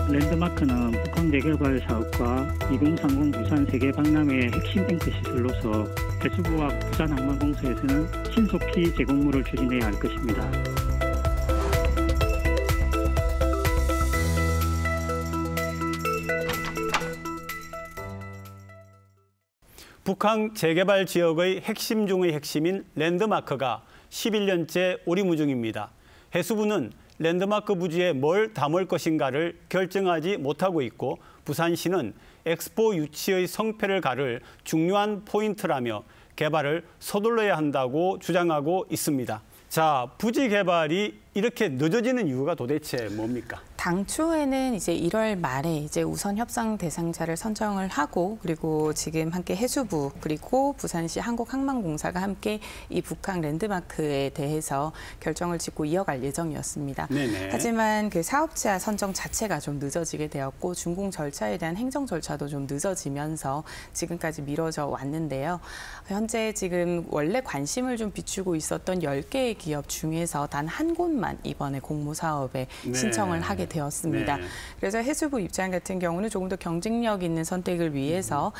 랜드마크는 북한 재개발 사업과 2030 부산 세계 박람회의 핵심 앵커 시설로서 해수부와 부산항만공사에서는 신속히 재공모를 추진해야 할 것입니다. 북한 재개발 지역의 핵심 중의 핵심인 랜드마크가 11년째 오리무중입니다. 해수부는 랜드마크 부지에 뭘 담을 것인가를 결정하지 못하고 있고 부산시는 엑스포 유치의 성패를 가를 중요한 포인트라며 개발을 서둘러야 한다고 주장하고 있습니다. 자, 부지 개발이 이렇게 늦어지는 이유가 도대체 뭡니까? 당초에는 이제 1월 말에 이제 우선 협상 대상자를 선정을 하고 그리고 지금 함께 해수부 그리고 부산시 한국항만공사가 함께 이 북한 랜드마크에 대해서 결정을 짓고 이어갈 예정이었습니다. 네네. 하지만 그 사업자 선정 자체가 좀 늦어지게 되었고 준공 절차에 대한 행정 절차도 좀 늦어지면서 지금까지 미뤄져 왔는데요. 현재 지금 원래 관심을 좀 비추고 있었던 10개의 기업 중에서 단 한 곳만 이번에 공모 사업에 신청을 하게 되었습니다. 그래서 해수부 입장 같은 경우는 조금 더 경쟁력 있는 선택을 위해서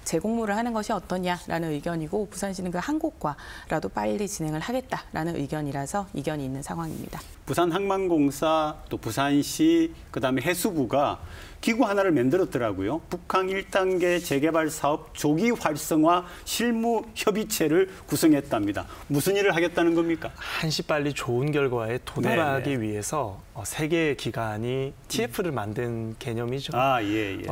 재공모를 하는 것이 어떠냐라는 의견이고 부산시는 그 한 곳과라도 빨리 진행을 하겠다라는 의견이라서 이견이 있는 상황입니다. 부산항만공사 또 부산시 그다음에 해수부가 기구 하나를 만들었더라고요. 북한 1단계 재개발 사업 조기 활성화 실무 협의체를 구성했답니다. 무슨 일을 하겠다는 겁니까? 한시빨리 좋은 결과에 도달하기 위해서 세 개의 기관이 TF를 만든 개념이죠.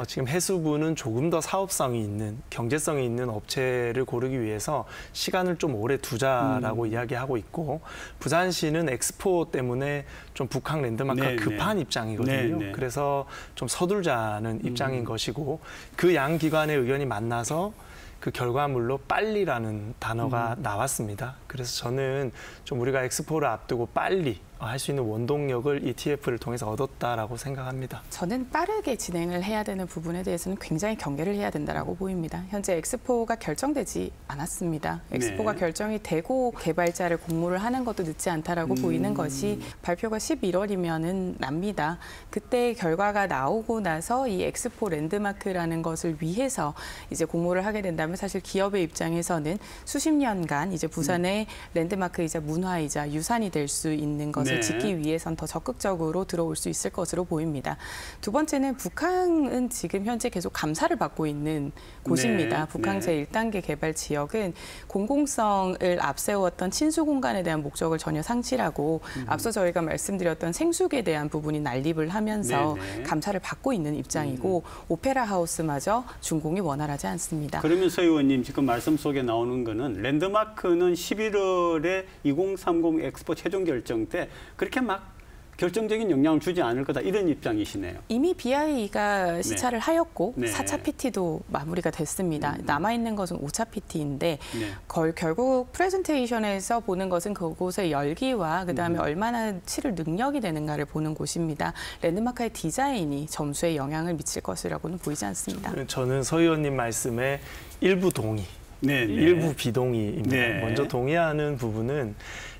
지금 해수부는 조금 더 사업성이 있는, 경제성이 있는 업체를 고르기 위해서 시간을 좀 오래 두자라고 이야기하고 있고 부산시는 엑스포 때문에 좀 북한 랜드마크가 급한 입장이거든요. 그래서 좀 서둘자는 입장인 것이고 그 양 기관의 의견이 만나서 그 결과물로 빨리라는 단어가 나왔습니다. 그래서 저는 좀 우리가 엑스포를 앞두고 빨리 할 수 있는 원동력을 ETF를 통해서 얻었다라고 생각합니다. 저는 빠르게 진행을 해야 되는 부분에 대해서는 굉장히 경계를 해야 된다라고 보입니다. 현재 엑스포가 결정되지 않았습니다. 엑스포가 결정이 되고 개발자를 공모를 하는 것도 늦지 않다라고 보이는 것이 발표가 11월이면은 납니다. 그때 결과가 나오고 나서 이 엑스포 랜드마크라는 것을 위해서 이제 공모를 하게 된다면 사실 기업의 입장에서는 수십 년간 이제 부산의 랜드마크이자 문화이자 유산이 될 수 있는 것을 짓기 위해선 더 적극적으로 들어올 수 있을 것으로 보입니다. 두 번째는 북한은 지금 현재 계속 감사를 받고 있는 곳입니다. 북한 제1단계 개발 지역은 공공성을 앞세웠던 친수 공간에 대한 목적을 전혀 상실하고 앞서 저희가 말씀드렸던 생수에 대한 부분이 난립을 하면서 감사를 받고 있는 입장이고 오페라 하우스마저 준공이 원활하지 않습니다. 그러면 서 의원님 지금 말씀 속에 나오는 거는 랜드마크는 11월에 2030 엑스포 최종 결정 때 그렇게 막 결정적인 영향을 주지 않을 거다 이런 입장이시네요. 이미 BIE가 시찰을 하였고 4차 PT도 마무리가 됐습니다. 남아있는 것은 5차 PT인데 결국 프레젠테이션에서 보는 것은 그곳의 열기와 그다음에 얼마나 치를 능력이 되는가를 보는 곳입니다. 랜드마크의 디자인이 점수에 영향을 미칠 것이라고는 보이지 않습니다. 저는 서 의원님 말씀에 일부 동의. 일부 비동의입니다. 먼저 동의하는 부분은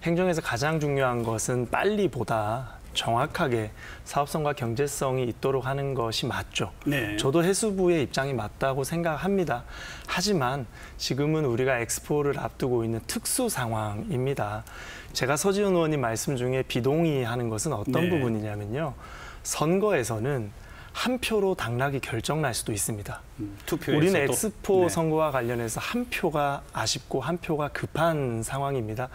행정에서 가장 중요한 것은 빨리보다 정확하게 사업성과 경제성이 있도록 하는 것이 맞죠. 네. 저도 해수부의 입장이 맞다고 생각합니다. 하지만 지금은 우리가 엑스포를 앞두고 있는 특수 상황입니다. 제가 서지훈 의원님 말씀 중에 비동의하는 것은 어떤 부분이냐면요. 선거에서는 한 표로 당락이 결정날 수도 있습니다. 투표에서도? 우리는 엑스포 선거와 관련해서 한 표가 아쉽고 한 표가 급한 상황입니다.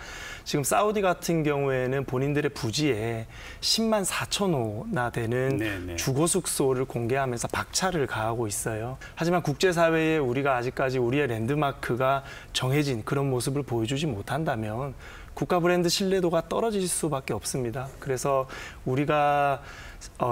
지금 사우디 같은 경우에는 본인들의 부지에 10만 4천 호나 되는 주거 숙소를 공개하면서 박차를 가하고 있어요. 하지만 국제사회에 우리가 아직까지 우리의 랜드마크가 정해진 그런 모습을 보여주지 못한다면 국가 브랜드 신뢰도가 떨어질 수밖에 없습니다. 그래서 우리가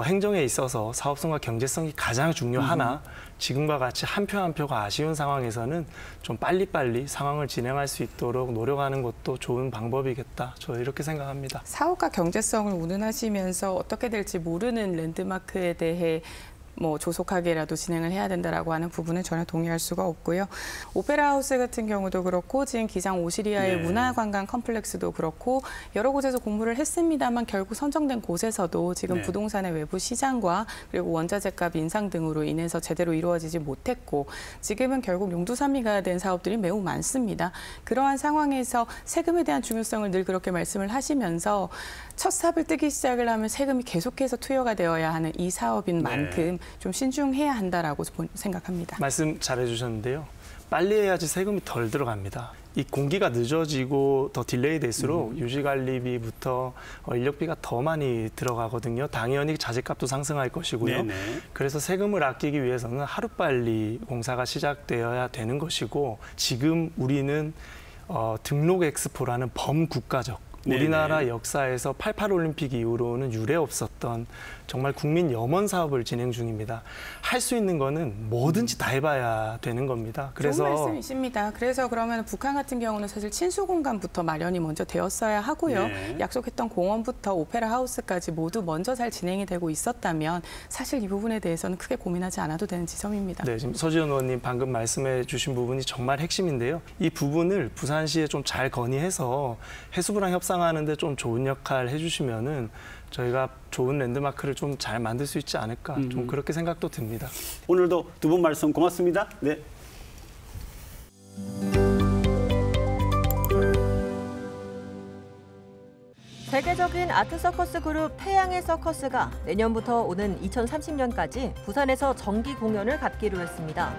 행정에 있어서 사업성과 경제성이 가장 중요하나 지금과 같이 한 표 한 표가 아쉬운 상황에서는 좀 빨리빨리 상황을 진행할 수 있도록 노력하는 것도 좋은 방법이겠다. 저 이렇게 생각합니다. 사업과 경제성을 운운하시면서 어떻게 될지 모르는 랜드마크에 대해 조속하게라도 진행을 해야 된다라고 하는 부분은 전혀 동의할 수가 없고요. 오페라 하우스 같은 경우도 그렇고 지금 기장 오시리아의 문화관광 컴플렉스도 그렇고 여러 곳에서 공모를 했습니다만 결국 선정된 곳에서도 지금 부동산의 외부 시장과 그리고 원자재값 인상 등으로 인해서 제대로 이루어지지 못했고 지금은 결국 용두사미가 된 사업들이 매우 많습니다. 그러한 상황에서 세금에 대한 중요성을 늘 그렇게 말씀을 하시면서 첫 삽을 뜨기 시작을 하면 세금이 계속해서 투여가 되어야 하는 이 사업인 만큼 좀 신중해야 한다라고 생각합니다. 말씀 잘해주셨는데요. 빨리 해야지 세금이 덜 들어갑니다. 이 공기가 늦어지고 더 딜레이 될수록 유지관리비부터 인력비가 더 많이 들어가거든요. 당연히 자재값도 상승할 것이고요. 그래서 세금을 아끼기 위해서는 하루빨리 공사가 시작되어야 되는 것이고 지금 우리는 등록 엑스포라는 범국가적 우리나라 역사에서 88 올림픽 이후로는 유례 없었던 정말 국민 염원 사업을 진행 중입니다. 할 수 있는 거는 뭐든지 다 해봐야 되는 겁니다. 그래서 좋은 말씀이십니다. 그래서 그러면 북한 같은 경우는 사실 친수 공간부터 마련이 먼저 되었어야 하고요. 약속했던 공원부터 오페라 하우스까지 모두 먼저 잘 진행이 되고 있었다면 사실 이 부분에 대해서는 크게 고민하지 않아도 되는 지점입니다. 네, 지금 서지현 의원님 방금 말씀해 주신 부분이 정말 핵심인데요. 이 부분을 부산시에 좀 잘 건의해서 해수부랑 협상하는데 좀 좋은 역할 해주시면은 저희가 좋은 랜드마크를 좀 잘 만들 수 있지 않을까 좀 그렇게 생각도 듭니다. 오늘도 두 분 말씀 고맙습니다. 네. 세계적인 아트 서커스 그룹 태양의 서커스가 내년부터 오는 2030년까지 부산에서 정기 공연을 갖기로 했습니다.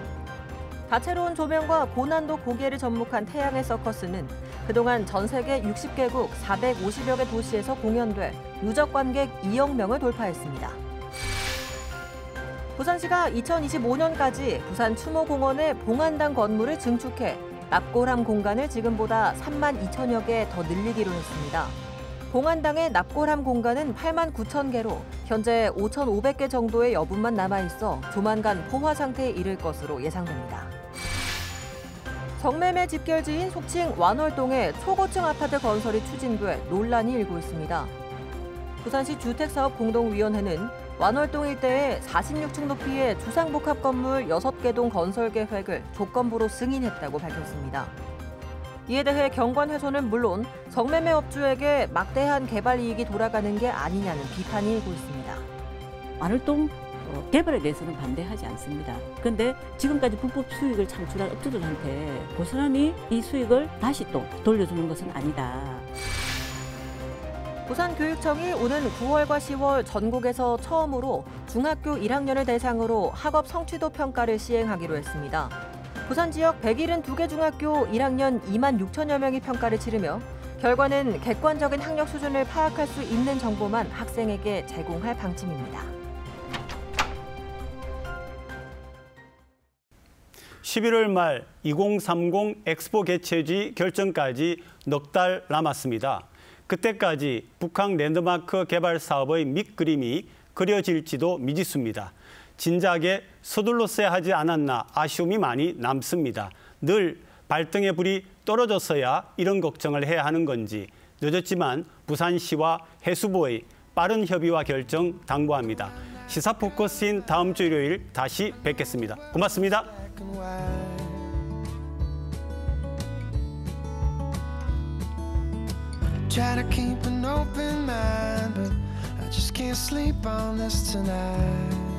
다채로운 조명과 고난도 고개를 접목한 태양의 서커스는 그동안 전 세계 60개국 450여 개 도시에서 공연돼 누적 관객 2억 명을 돌파했습니다. 부산시가 2025년까지 부산 추모공원의 봉안당 건물을 증축해 납골함 공간을 지금보다 3만 2천여 개 더 늘리기로 했습니다. 봉안당의 납골함 공간은 8만 9천 개로 현재 5,500개 정도의 여분만 남아있어 조만간 포화 상태에 이를 것으로 예상됩니다. 성매매 집결지인 속칭 완월동에 초고층 아파트 건설이 추진돼 논란이 일고 있습니다. 부산시 주택사업공동위원회는 완월동 일대에 46층 높이의 주상복합 건물 6개 동 건설 계획을 조건부로 승인했다고 밝혔습니다. 이에 대해 경관훼손은 물론 성매매 업주에게 막대한 개발 이익이 돌아가는 게 아니냐는 비판이 일고 있습니다. 완월동 개발에 대해서는 반대하지 않습니다. 그런데 지금까지 불법 수익을 창출한 업주들한테 고스란히 이 수익을 다시 또 돌려주는 것은 아니다. 부산교육청이 오는 9월과 10월 전국에서 처음으로 중학교 1학년을 대상으로 학업 성취도 평가를 시행하기로 했습니다. 부산 지역 172개 중학교 1학년 2만 6천여 명이 평가를 치르며 결과는 객관적인 학력 수준을 파악할 수 있는 정보만 학생에게 제공할 방침입니다. 11월 말 2030 엑스포 개최지 결정까지 넉 달 남았습니다. 그때까지 북한 랜드마크 개발 사업의 밑그림이 그려질지도 미지수입니다. 진작에 서둘렀어야 하지 않았나 아쉬움이 많이 남습니다. 늘 발등에 불이 떨어졌어야 이런 걱정을 해야 하는 건지 늦었지만 부산시와 해수부의 빠른 협의와 결정 당부합니다. 시사 포커스인 다음 주 일요일 다시 뵙겠습니다. 고맙습니다. Try to keep an open mind, but I just can't sleep on this tonight.